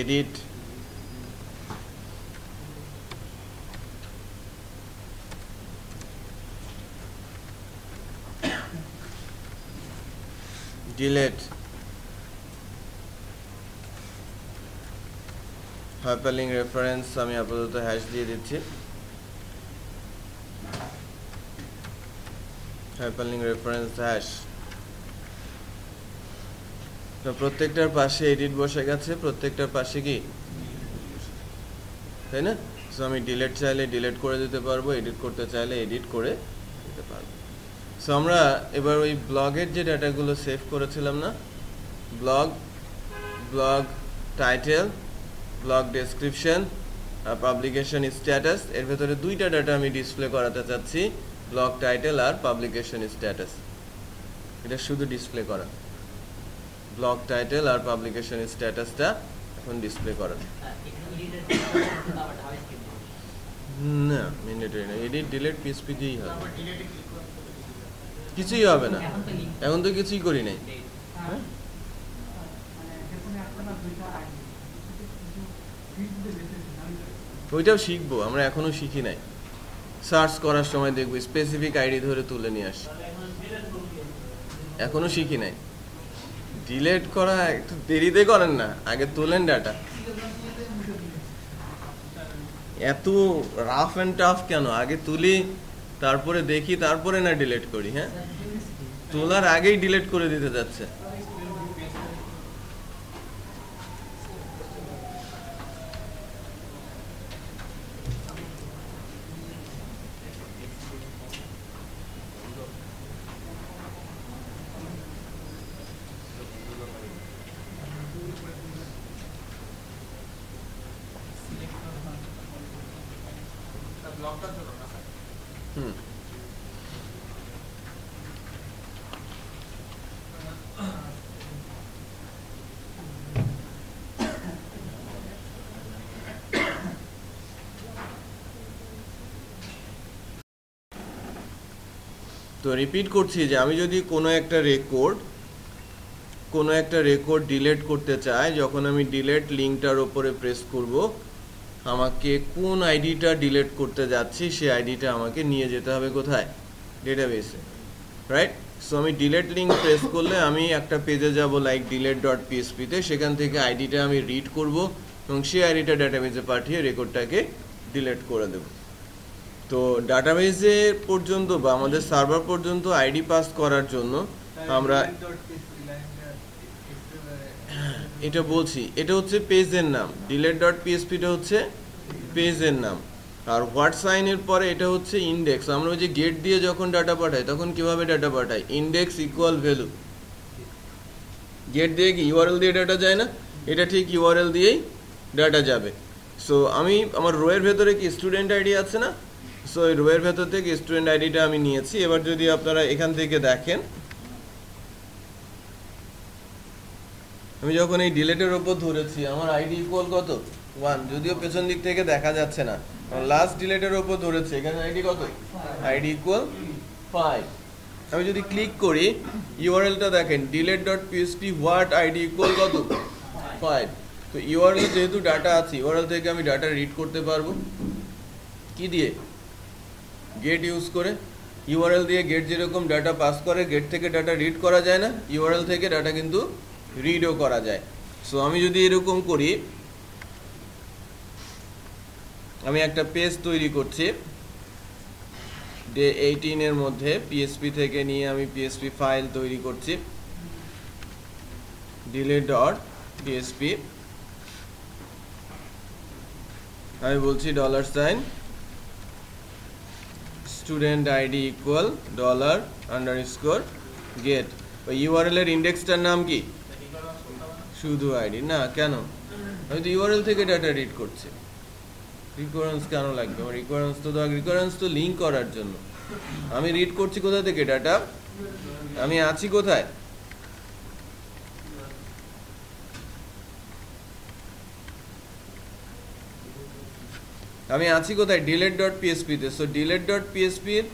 এডিট ডিলেট হাইপারলিংক রেফারেন্স, আমি আপাতত হ্যাশ দিয়ে দিচ্ছি, হাইপারলিংক রেফারেন্স হ্যাশ। তো প্রত্যেকটার পাশে এডিট বসে গেছে, প্রত্যেকটার পাশে কি, তাই না? সো আমি ডিলেট চাইলে ডিলেট করে দিতে পারবো, এডিট করতে চাইলে এডিট করে দিতে পারবো। সো আমরা এবার ওই ব্লগের যে ডাটাগুলো সেভ করেছিলাম না, blog title, blog description, publication status, এর ভেতরে দুইটা ডাটা আমি ডিসপ্লে করাতে চাচ্ছি, ব্লগ টাইটেল আর পাবলিকেশন স্ট্যাটাস। এটা শুধু ডিসপ্লে করা, ব্লগ টাইটেল আর পাবলিকেশন স্ট্যাটাসটা এখন ডিসপ্লে করা। না, ম্যান্ডেটরি না, এডিট ডিলিট PHP দিয়েই হবে, কিছুই হবে না, এখন তো কিছুই করি নাই। ওইটাও শিখবো, আমরা এখনো শিখি নাই। সার্চ করার সময় দেখবো স্পেসিফিক আইডি ধরে তুলে নিয়ে আসি, এখনো শিখি নাই। ডিলেট করা একটু দেরিতে করেন না, আগে তোলেন ডাটা। এত রাফ অ্যান্ড টাফ কেন? আগে তুলি, তারপরে দেখি, তারপরে না ডিলেট করি। হ্যাঁ, তোলার আগেই ডিলেট করে দিতে যাচ্ছে। হুম, তো রিপিট করছি যে আমি যদি কোনো একটা রেকর্ড ডিলেট করতে চাই, যখন আমি ডিলেট লিঙ্কটার ওপরে প্রেস করব, আমাকে কোন আইডিটা ডিলেট করতে যাচ্ছি সেই আইডিটা আমাকে নিয়ে যেতে হবে কোথায়? ডেটাবেসে, রাইট? সো আমি ডিলেট লিঙ্ক প্রেস করলে আমি একটা পেজে যাব লাইক delete.php-তে, সেখান থেকে আইডিটা আমি রিড করব এবং সেই আইডিটা ডেটাবেসে পাঠিয়ে রেকর্ডটাকে ডিলেট করে দেব। তো ডাটাবেসে পর্যন্ত বা আমাদের সার্ভার পর্যন্ত আইডি পাস করার জন্য আমরা এটা বলছি, এটা হচ্ছে পেজের নাম। delete.php-টা হচ্ছে পেজের নাম, আর হোয়াট সাইনের পরে এটা হচ্ছে ইন্ডেক্স। আমরা ওই যে গেট দিয়ে যখন ডাটা পাঠাই তখন কিভাবে ডাটা পাঠাই? Index equal value. গেট দিয়ে কি ইউআরএল দিয়ে ডাটা যায় না? এটা ঠিক ইউআরএল দিয়েই ডাটা যাবে। সো আমি আমার রোয়ের ভেতরে কি স্টুডেন্ট আইডি আছে না? সো এই রোয়ের ভেতর থেকে স্টুডেন্ট আইডিটা আমি নিয়েছি। এবার যদি আপনারা এখান থেকে দেখেন, আমি যখন এই ডিলেটের ওপর ধরেছি আমার আইডি ইকুয়াল কত? 1, যদিও পেছন দিক থেকে দেখা যাচ্ছে না। লাস্ট ডিলেটের ওপর ধরেছে, এখানে আইডি কত? ID equal 5। আমি যদি ক্লিক করি, ইউআরএলটা দেখেন delete.php হোয়াট আইডি ইকুয়াল কত? 5। তো ইউআরএল যেহেতু ডাটা আছে, ইউআরএল থেকে আমি ডাটা রিড করতে পারবো কি দিয়ে? গেট ইউজ করে। ইউআরএল দিয়ে গেট যেরকম ডাটা পাস করে, গেট থেকে ডাটা রিড করা যায় না, ইউআরএল থেকে ডাটা কিন্তু রিডও করা যায়। সো আমি যদি এরকম করি, আমি একটা পেজ তৈরি করছি ডে 18-এর মধ্যে, পিএসপি থেকে নিয়ে আমি পিএসপি ফাইল তৈরি করছি delete.php। আমি বলছি $student id equal $_get। URL এর ইন্ডেক্সটার নাম কি? শুধু আইডি না, কেন? আমি তো ইউআরএল থেকে ডাটা রিড করছি। রিকোয়ারেন্স কেন লাগবে? আমার রিকোয়ারেন্স তো লিঙ্ক করার জন্য। আমি রিড করছি কোথা থেকে ডাটা? আমি আছি কোথায়? আমি আছি কোথায়? delete.php-তে। সো delete.php-র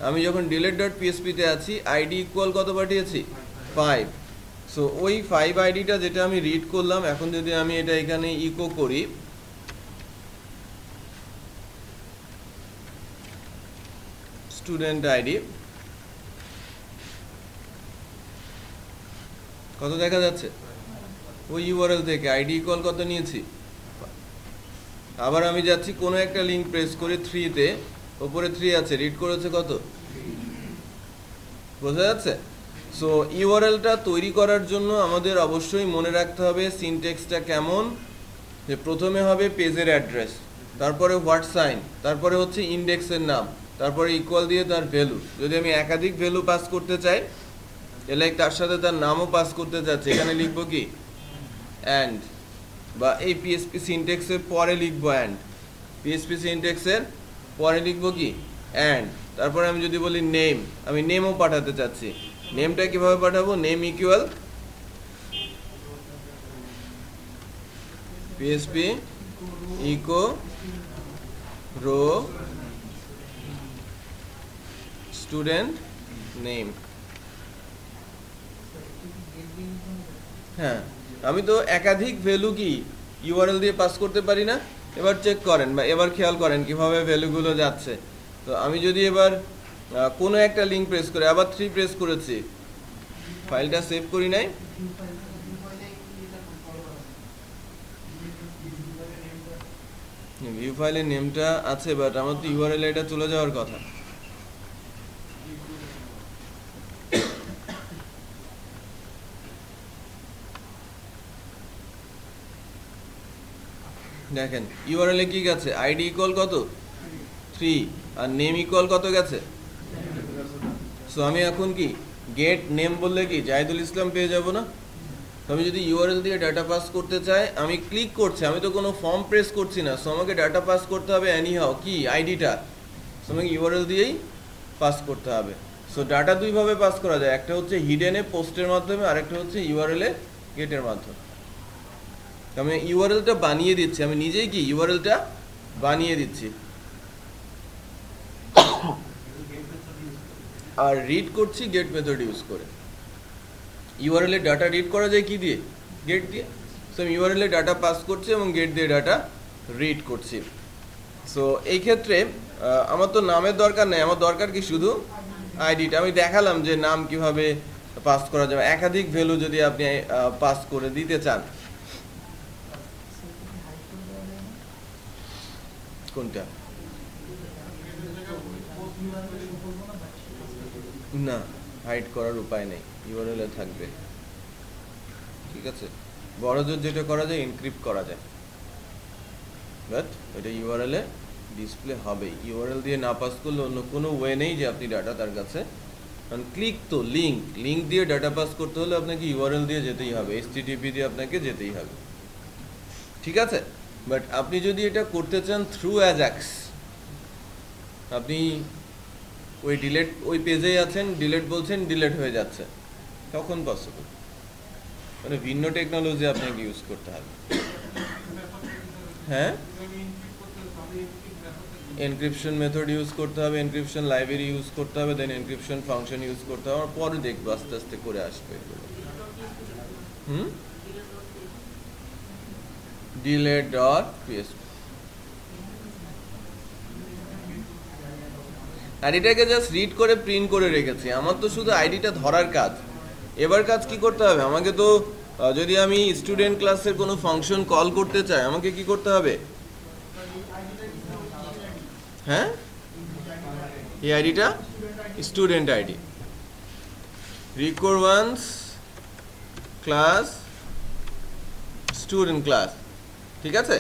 আমি যখন delete.php-তে আছি, আইডি ইকুয়াল কত পাঠিয়েছি? 5। সো ওই 5 আইডিটা যেটা আমি রিড করলাম, এখন যদি আমি এটা এখানে ইকো করি, স্টুডেন্ট আইডি কত দেখা যাচ্ছে? ওই ইউআরএল থেকে আইডি ইকুয়াল কত নিয়েছি? আবার আমি যাচ্ছি কোনো একটা লিঙ্ক প্রেস করে 3-তে, ওপরে 3 আছে, রিড করেছে কত? বোঝা যাচ্ছে? সো ইউআরএলটা তৈরি করার জন্য আমাদের অবশ্যই মনে রাখতে হবে সিনট্যাক্সটা কেমন, যে প্রথমে হবে পেজের অ্যাড্রেস, তারপরে হোয়াট সাইন, তারপরে হচ্ছে ইন্ডেক্সের নাম, তারপরে ইকুয়াল দিয়ে তার ভ্যালু। যদি আমি একাধিক ভ্যালু পাস করতে চাই, লাইক তার সাথে তার নামও পাস করতে চাচ্ছি, এখানে লিখবো কি? অ্যান্ড, বা এই পিএসপি সিনট্যাক্সের পরে লিখবো অ্যান্ড, পিএসপি সিনট্যাক্সের পরে লিখবো কি? অ্যান্ড। তারপরে আমি যদি বলি নেম, আমি নেমও পাঠাতে চাচ্ছি, নেমটা কিভাবে পাঠাবো? Name equal PSP echo row student name. হ্যাঁ, আমি তো একাধিক ভ্যালু কি ইউআরএল দিয়ে পাস করতে পারি না? এবার চেক করেন বা এবার খেয়াল করেন কিভাবে ভ্যালুগুলো যাচ্ছে। তো আমি যদি এবার কোনো একটা লিঙ্ক প্রেস করে আবার 3 প্রেস করেছি, ফাইলটা সেভ করি নাই, ভিউ ফাইলের নেমটা আছে, বাট আমার তো ইউআরএল এটা চলে যাওয়ার কথা। দেখেন ইউআরএল এ কি গেছে, আইডি ইকুয়াল কত 3 আর নেম ইকুয়াল কত গেছে। সো আমি এখন কি গেট নেম বললে কি জাহিদুল ইসলাম পেয়ে যাব না? তো আমি যদি ইউআরএল দিয়ে ডাটা পাস করতে চাই, আমি ক্লিক করছি, আমি তো কোনো ফর্ম প্রেস করছি না, সো আমাকে ডাটা পাস করতে হবে এনিহাও কি আইডিটা, সো আমাকে ইউআরএল দিয়েই পাস করতে হবে। সো ডাটা দুইভাবে পাস করা যায়, একটা হচ্ছে হিডেনে পোস্টের মাধ্যমে, আরেকটা হচ্ছে ইউআরএল এ গেটের মাধ্যমে। আমি ইউআরএলটা বানিয়ে দিচ্ছি, আমি নিজেই কি ইউআরএলটা বানিয়ে দিচ্ছি আর রিড করছি গেট মেথড ইউজ করে। ইউআরএল এর ডাটা রিড করা যায় কি দিয়ে, গেট দিয়ে। সো আমি ইউআরএল এর ডাটা পাস করছি এবং গেট দিয়ে ডাটা রিড করছি। সো এই ক্ষেত্রে আমার তো নামের দরকার নেই, আমার দরকার কি শুধু আইডিটা। আমি দেখালাম যে নাম কিভাবে পাস করা যাবে, একাধিক ভ্যালু যদি আপনি পাস করে দিতে চান। কোনটা? না, হাইড করার উপায় নেই, ইউআরএল এ থাকবে। ঠিক আছে, বড় জোর যেটা করা যায় এনক্রিপ্ট করা যায়, বাট এটা ইউআরএল এ ডিসপ্লে হবে। ইউআরএল দিয়ে না পাস করলে অন্য কোনো ওয়ে নেই যে আপনি ডাটা তার কাছে, কারণ ক্লিক তো লিঙ্ক দিয়ে ডাটা পাস করতে হলে আপনাকে ইউআরএল দিয়ে যেতেই হবে, এইচটিটিপি দিয়ে আপনাকে যেতেই হবে। ঠিক আছে, বাট আপনি যদি এটা করতে চান থ্রু অ্যাজাক্স, আপনি ওই পেজেই আছেন, ডিলেট বলছেন, ডিলেট হয়ে যাচ্ছে, তখন পসিবল। মানে ভিন্ন টেকনোলজি আপনাকে ইউজ করতে হবে। হ্যাঁ, এনক্রিপশন মেথড ইউজ করতে হবে, এনক্রিপশন লাইব্রেরি ইউজ করতে হবে, দেন এনক্রিপশন ফাংশন ইউজ করতে হবে। পরে দেখবো আস্তে আস্তে করে আসবে এগুলো। delete.php আর এটাকে জাস্ট রিড করে প্রিন্ট করে রেখেছি। আমার তো শুধু আইডিটা ধরার কাজ। এবার কাজ কি করতে হবে আমাকে? তো যদি আমি স্টুডেন্ট ক্লাসের কোনো ফাংশন কল করতে চাই, আমাকে কি করতে হবে? হ্যাঁ, এই আইডিটা student ID, requirements class student class. ঠিক আছে,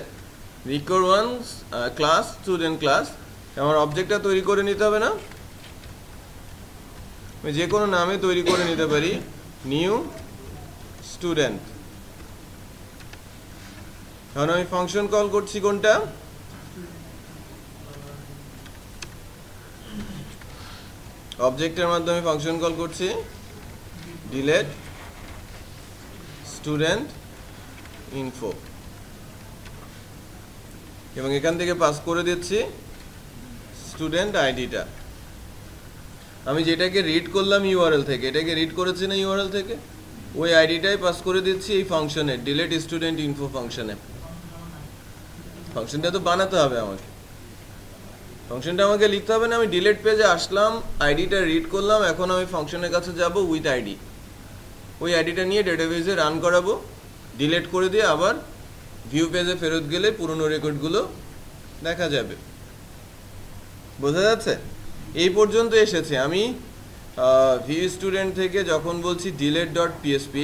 রিকোয়ারমেন্টস ক্লাস স্টুডেন্ট ক্লাস। আমার অবজেক্টটা তৈরি করে নিতে হবে না? আমি যে কোনো নামে তৈরি করে নিতে পারি, নিউ স্টুডেন্ট। এখন আমি ফাংশন কল করছি কোনটা? অবজেক্টের মাধ্যমে ফাংশন কল করছি ডিলেট স্টুডেন্ট ইনফো, এবং এখান থেকে পাস করে দিচ্ছি স্টুডেন্ট আইডিটা। আমি যেটাকে রিড করলাম ইউআরএল থেকে, এটাকে রিড করেছি না ইউআরএল থেকে, ওই আইডিটাই পাস করে দিচ্ছি এই ফাংশনে, ডিলেট স্টুডেন্ট ইনফো ফাংশনে। ফাংশনটা তো বানাতে হবে আমাকে, ফাংশনটা আমাকে লিখতে হবে না। আমি ডিলেট পেজে আসলাম, আইডিটা রিড করলাম, এখন আমি ফাংশনের কাছে যাব উইথ আইডি, ওই আইডিটা নিয়ে ডেটাবেজে রান করাবো, ডিলেট করে দিয়ে আবার ভিউ পেজে ফেরত গেলে পুরনো রেকর্ডগুলো দেখা যাবে। বোঝা যাচ্ছে? এই পর্যন্ত এসেছে। আমি ভিউ স্টুডেন্ট থেকে যখন বলছি delete.php,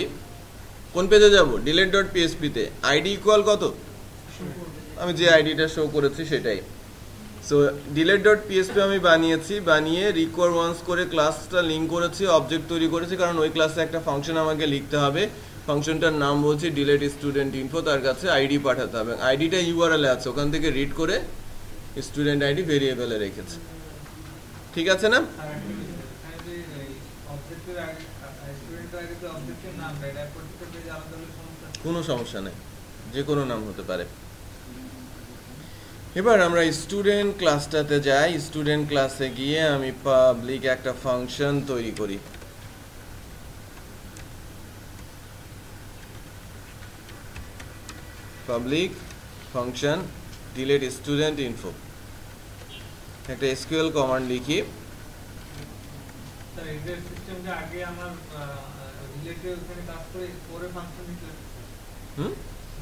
কোন পেজে যাব? delete.php তে আইডি ইকুয়াল কত, আমি যে আইডিটা শো করেছি সেটাই। সো delete.php আমি বানিয়েছি, বানিয়ে রিকোয়ার ওয়ান্স করে ক্লাসটা লিঙ্ক করেছি, অবজেক্ট তৈরি করেছি, কারণ ওই ক্লাসে একটা ফাংশন আমাকে লিখতে হবে। ফাংশনটার নাম বলছি ডিলেট স্টুডেন্ট ইনফো, তার কাছে আইডি পাঠাতে হবে, আইডিটা ইউআরএল এ আছে, ওখান থেকে রিড করে স্টুডেন্ট আইডি ভেরিয়েবলে রেখেছে। ঠিক আছে না? কোনো সমস্যা নেই, যে কোনো নাম হতে পারে। এবার আমরা স্টুডেন্ট ক্লাসটাতে যাই। স্টুডেন্ট ক্লাসে গিয়ে আমি পাবলিক একটা ফাংশন তৈরি করি। Public function delete student info, একটা এসকিউএল কমান্ড লিখি। স্যার এদের সিস্টেমটা আগে আমার রিলেটেড ওখানে কাজ করে পরে ফাংশন লিখলাম।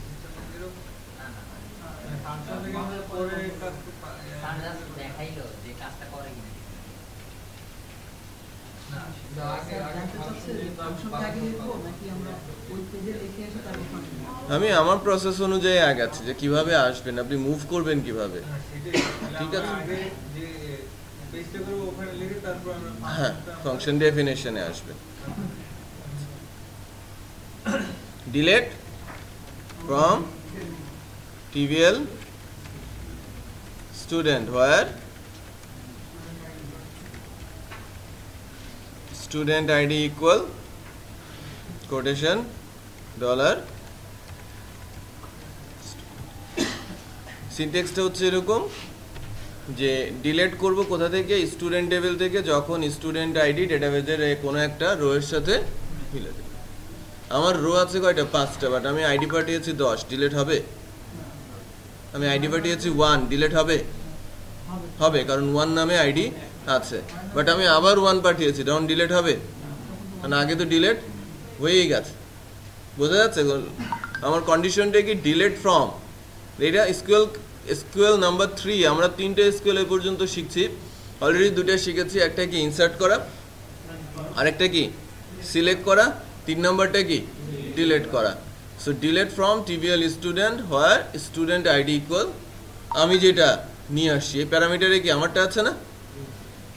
সিস্টেমটা এরকম না ফাংশন থেকে আমরা পরে কাজ আমরা দেখাইলো যে কাজটা করে কিনা না আমি আমার প্রসেস অনুযায়ী আগাচ্ছি যে কিভাবে আসবেন, আপনি মুভ করবেন কিভাবে। ঠিক আছে, হ্যাঁ ফাংশন ডেফিনেশনে আসবেন। Delete from TBL student where student id equal quotation dollar, সিনট্যাক্সটা হচ্ছে এরকম যে ডিলিট করব কোথা থেকে, স্টুডেন্ট টেবিল থেকে, যখন স্টুডেন্ট আইডি ডেটাবেজের কোনো একটা রো এর সাথে মিলে যাবে। আমার রো আছে কয়টা, 5টা, বাট আমি আইডি পাঠিয়েছি 10, ডিলিট হবে? আমি আইডি পাঠিয়েছি 1, ডিলিট হবে? হবে, কারণ 1 নামে আইডি আছে। বাট আমি আবার 1 পাঠিয়েছি, তখন ডিলিট হবে? কারণ আগে তো ডিলিট হয়েই গেছে। বোঝা যাচ্ছে আমার কন্ডিশনটা কি? ডিলিট ফ্রম, এটা এসকিউএল নাম্বার 3। আমরা 3টে এসকিউএল এ পর্যন্ত শিখছি, অলরেডি 2টা শিখেছি। একটা কি ইনসার্ট করা, আরেকটা কি সিলেক্ট করা, 3 নাম্বারটা কি ডিলিট করা। So delete from TBL student where student ID equal, আমি যেটা নিয়ে আসছি এই প্যারামিটারে কি আমারটা আছে না,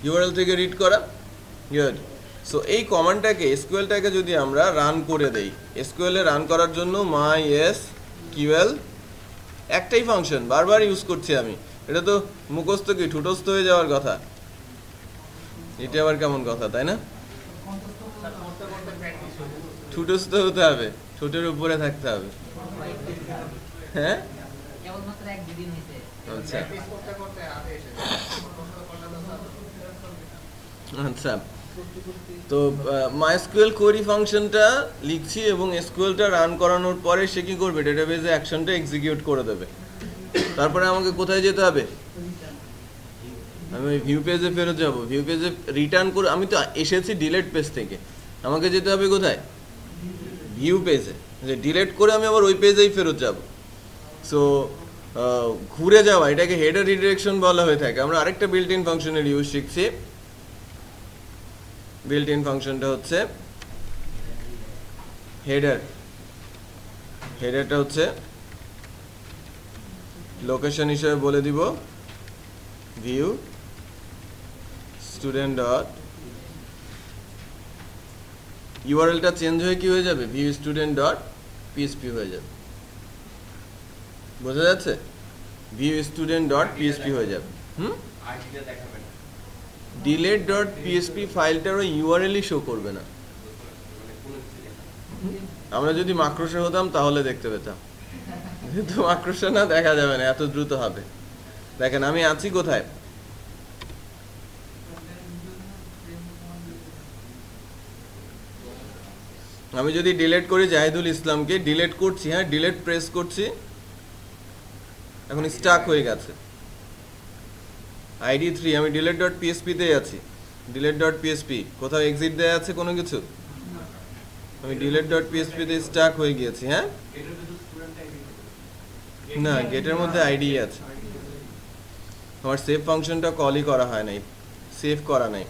ইউআরএল থেকে রিড করা। গুড। সো এই কমান্ডটাকে এসকিউএলটাকে যদি আমরা রান করে দেই, এসকিউএল এ রান করার জন্য MySQL একটাই ফাংশন বারবার ইউজ করছি আমি। এটা তো মুখস্থ কি ঠুটস্থ হয়ে যাওয়ার কথা, এটা আবার কেমন কথা, তাই না? ঠুটস্থ হতে হবে, ঠোঁটের উপরে থাকতে হবে। হ্যাঁ আচ্ছা আচ্ছা, তো MySQL কোয়েরি ফাংশনটা লিখছি এবং এসকিউএলটা রান করানোর পরে সে কি করবে, ডেটাবেজে অ্যাকশনটা এক্সিকিউট করে দেবে। তারপরে আমাকে কোথায় যেতে হবে, আমি ভিউ পেজে ফেরত যাব। ভিউ পেজে রিটার্ন করে, আমি তো এসেছি ডিলিট পেজ থেকে, আমাকে যেতে হবে কোথায়, ভিউ পেজে। যে ডিলিট করে আমি আবার ওই পেজেই ফেরত যাব। সো ঘুরে যাওয়া, এটাকে হেডার রিডিরেকশন বলা হয়ে থাকে। আমরা আরেকটা বিল্ট ইন ফাংশনের ইউজ শিখছি। বিল্ট ইন ফাংশনটা হচ্ছে হেডার। হেডারটা হচ্ছে লোকেশন হিসেবে বলে দিব ভিউ স্টুডেন্ট ডট, ইউআরএলটা চেঞ্জ হয়ে কি হয়ে যাবে, ভিউ স্টুডেন্ট ডট পিএসপি হয়ে যাবে। বোঝা যাচ্ছে? ভিউ স্টুডেন্ট ডট পিএসপি হয়ে যাবে। ডিলিট ডট পিএসপি ফাইলটার ওই ইউআরএলই শো করবে না। আমরা যদি মাক্রোসা হতাম তাহলে দেখতে পেতাম, কিন্তু মাক্রোসা না, দেখা যাবে না, এত দ্রুত হবে। দেখেন আমি আছি কোথায়, আমি যদি ডিলিট করি জাহিদুল ইসলামকে, ডিলিট করছি, হ্যাঁ ডিলিট প্রেস করছি, এখন স্টাক হয়ে গেছে। আইডি 3, আমি ডিলিট ডট পিএসপিতে আছি। ডিলিট ডট পিএসপি কোথাও এক্সিট দেয়া আছে কোনো কিছু, আমি ডিলিট ডট পিএসপিতে স্টাক হয়ে গিয়েছি। হ্যাঁ না, গেটের মধ্যে আইডি আছে, আমার সেভ ফাংশনটা কলই করা হয় নাই, সেভ করা নাই।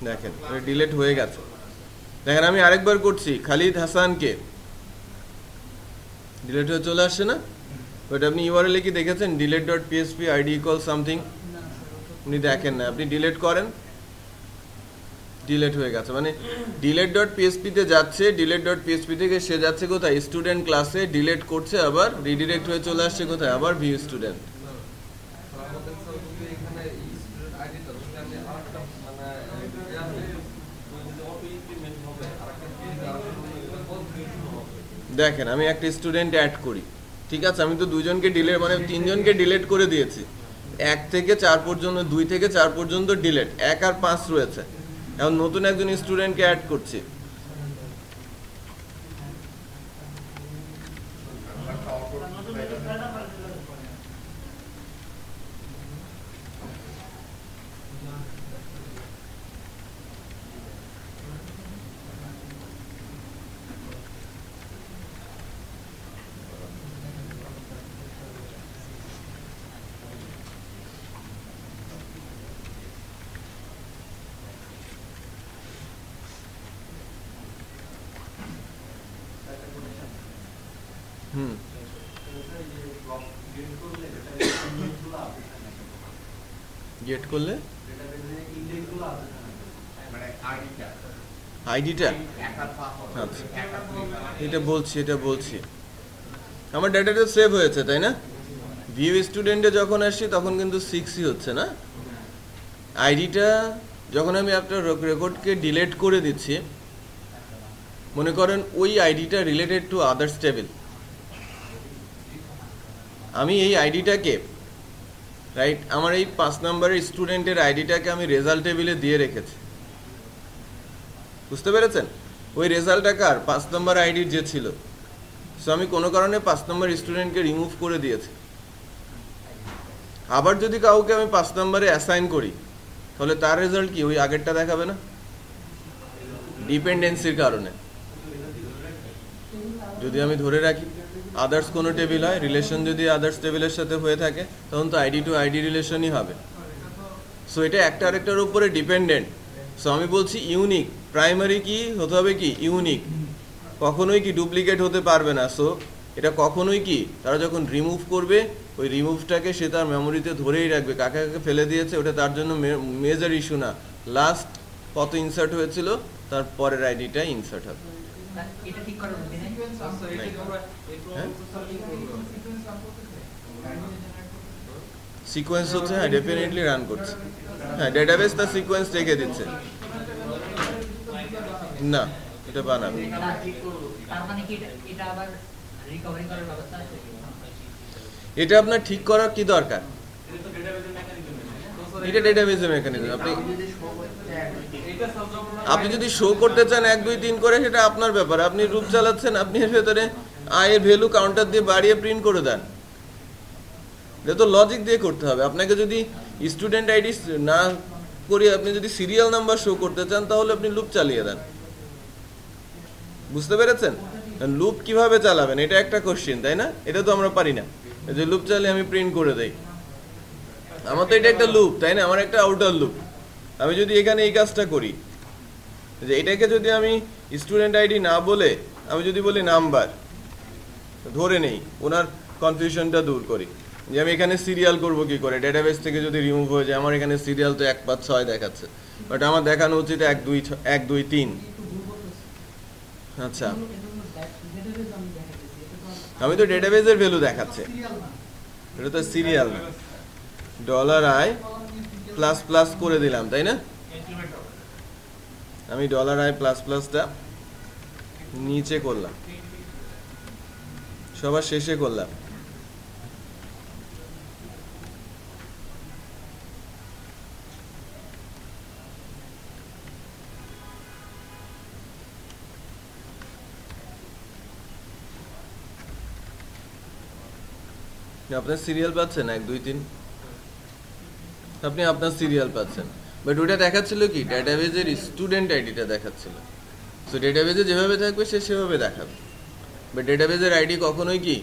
দেখেন ডিলিট হয়ে গেছে। দেখেন আমি আরেকবার করছি, খালিদ হাসানকে, ডিলিট হয়ে চলে আসছে না? বাট আপনি ইউআরএল কি দেখেছেন, delete dot PSP ID equal something? আপনি দেখেন না, আপনি ডিলিট করেন, ডিলিট হয়ে গেছে। মানে ডিলিট ডট পিএসপিতে যাচ্ছে, ডিলিট ডট পিএসপি থেকে সে যাচ্ছে কোথায়, স্টুডেন্ট ক্লাসে, ডিলিট করছে, আবার রিডিরেক্ট হয়ে চলে আসছে কোথায়, আবার ভিউ স্টুডেন্ট। দেখেন আমি একটা স্টুডেন্ট অ্যাড করি, ঠিক আছে, আমি তো দুজনকে ডিলিট, মানে 3জনকে ডিলিট করে দিয়েছি। 1 থেকে 4 পর্যন্ত, 2 থেকে 4 পর্যন্ত ডিলিট, 1 আর 5 রয়েছে। এখন নতুন একজন স্টুডেন্টকে অ্যাড করছি। হুম গেট করলে আইডিটা আচ্ছা এটা বলছি আমার ডাটাটা সেভ হয়েছে তাই না ভিউ স্টুডেন্টে যখন আসছি তখন কিন্তু 6ই হচ্ছে না আইডিটা যখন আমি আপনার রেকর্ডকে ডিলিট করে দিচ্ছি মনে করেন ওই আইডিটা রিলেটেড টু আদার্স টেবিল আমি এই আইডিটাকে রাইট আমার এই 5 নম্বরের স্টুডেন্টের আইডিটাকে আমি রেজাল্ট টেবিলে দিয়ে রেখেছি বুঝতে পেরেছেন ওই রেজাল্টটা কার 5 নম্বর আইডির যে ছিল সো আমি কোনো কারণে 5 নম্বর স্টুডেন্টকে রিমুভ করে দিয়েছি আবার যদি কাউকে আমি 5 নম্বরে অ্যাসাইন করি তাহলে তার রেজাল্ট কি ওই আগেরটা দেখাবে না ডিপেন্ডেন্সির কারণে যদি আমি ধরে রাখি আদার্স কোনো টেবিল হয় রিলেশন যদি আদার্স টেবিলের সাথে হয়ে থাকে তখন তো আইডি টু আইডি রিলেশনই হবে সো এটা একটা আরেকটার উপরে ডিপেন্ডেন্ট সো আমি বলছি ইউনিক প্রাইমারি কি হতে হবে কি ইউনিক কখনোই কি ডুপ্লিকেট হতে পারবে না সো এটা কখনোই কি তারা যখন রিমুভ করবে ওই রিমুভটাকে সে তার মেমোরিতে ধরেই রাখবে কাকে কাকে ফেলে দিয়েছে ওটা তার জন্য মেজর ইস্যু না লাস্ট কত ইনসার্ট হয়েছিল তার পরের আইডিটা ইনসার্ট হবে এটা ঠিক করার মধ্যে নাই সিকোয়েন্স হচ্ছে হ্যাঁ ডেফিনেটলি রান করছে হ্যাঁ ডেটাবেস তার সিকোয়েন্স রেখে দিচ্ছে না এটা বানাবে তার মানে কি এটা আবার রিকভারি করার ব্যবস্থা আছে এটা আপনার ঠিক করার কি দরকার এটা ডেটাবেসের মেকানিজম আপনি যদি শো করতে চান 1 2 3 করে সেটা আপনার ব্যাপার আপনি রূপ চালাচ্ছেন আপনি এর ভেতরে আয়ের ভ্যালু কাউন্টার দিয়ে বাড়িয়ে প্রিন্ট করে দেন এটা তো লজিক দিয়ে করতে হবে আপনাকে যদি স্টুডেন্ট আইডি না করে আপনি যদি সিরিয়াল নাম্বার শো করতে চান তাহলে আপনি লুপ চালিয়ে দেন বুঝতে পেরেছেন লুপ কিভাবে চালাবেন এটা একটা কোশ্চেন তাই না এটা তো আমরা পারি না যে লুপ চালিয়ে আমি প্রিন্ট করে দেই আমার তো এটা একটা লুপ তাই না আমার একটা আউটার লুপ আমি যদি এখানে এই কাজটা করি যে এটাকে যদি আমি স্টুডেন্ট আইডি না বলে আমি যদি বলি নাম্বার ধরে নেই ওনার কনফিউশনটা দূর করি যে আমি এখানে সিরিয়াল করব কি করে ডেটাবেস থেকে যদি রিমুভ হয়ে যায় আমার এখানে সিরিয়াল তো 1 5 6 দেখাচ্ছে বাট আমার দেখানো উচিত 1 2 3 আচ্ছা আমি তো ডেটাবেসের ভ্যালু দেখাচ্ছে এটা তো সিরিয়াল না $i প্লাস প্লাস করে দিলাম তাই না আমি $i প্লাস প্লাসটা নিচে করলাম সবার শেষে করলাম আপনার সিরিয়াল পাচ্ছেন 1 2 3 আপনি আপনার সিরিয়াল পাচ্ছেন বাট ওটা দেখাচ্ছিল কি ডেটাবেজের স্টুডেন্ট আইডিটা দেখাচ্ছিল সো ডেটাবেজে যেভাবে থাকবে সে সেভাবে দেখাবে বাট ডেটাবেজের আইডি কখনোই কি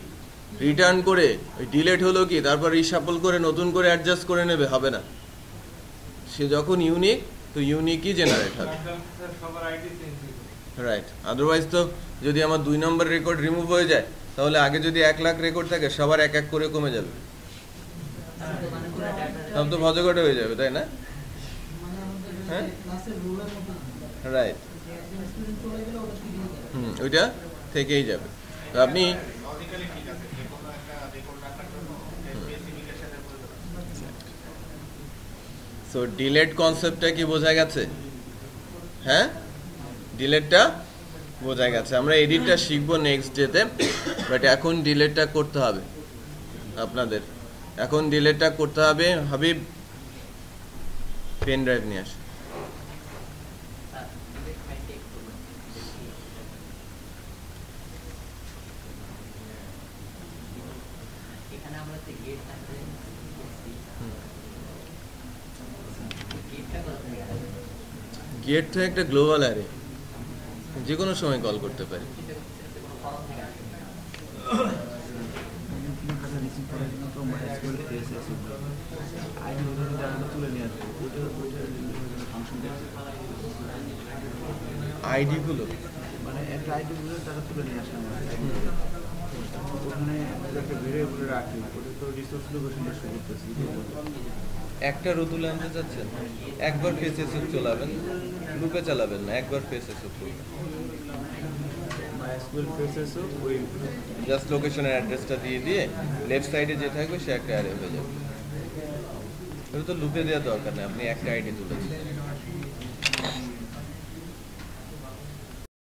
রিটার্ন করে ওই ডিলিট হলো কি তারপর রিশাফল করে নতুন করে অ্যাডজাস্ট করে নেবে হবে না সে যখন ইউনিক তো ইউনিকই জেনারেট হবে রাইট আদারওয়াইজ তো যদি আমার 2 নম্বর রেকর্ড রিমুভ হয়ে যায় তাহলে আগে যদি 1 লাখ রেকর্ড থাকে সবার এক এক করে কমে যাবে সব তো ভজঘট হয়ে যাবে তাই না হ্যাঁ রাইট ওইটা থেকেই যাবে তো আপনি সো ডিলেট কনসেপ্টটা কি বোঝা গেছে হ্যাঁ ডিলেটটা বোঝা গেছে আমরা এডিটটা শিখবো নেক্সট ডেতে বাট এখন ডিলেটটা করতে হবে আপনাদের এখন ডিলেটটা করতে হবে হাবিব পেন ড্রাইভ নিয়ে আসে গেট তো একটা গ্লোবাল অ্যারে যে কোনো সময় কল করতে পারি আইডি গুলো মানে একটা আইডি গুলো তারা তুলে নিয়ে আসে ওখানে একটা ভেরিয়েবল রাখি, ওটা তো রিসোর্স লোকেশনটা শো করতেছি। একটা রো তুলে আনতে চাচ্ছেন, একবার ফেস এসএস চালাবেন, লুপে চালাবেন না, একবার ফেস এসএস তুলবেন। মাইএসকিউএল ফেসেসও ওই জাস্ট লোকেশনের অ্যাড্রেসটা দিয়ে দিয়ে লেফট সাইডে যে থাকবে সে একটা অ্যারে হয়ে যাবে। এটা তো লুপে দেওয়ার দরকার নেই, আপনি একটা আইডি তুলেছেন।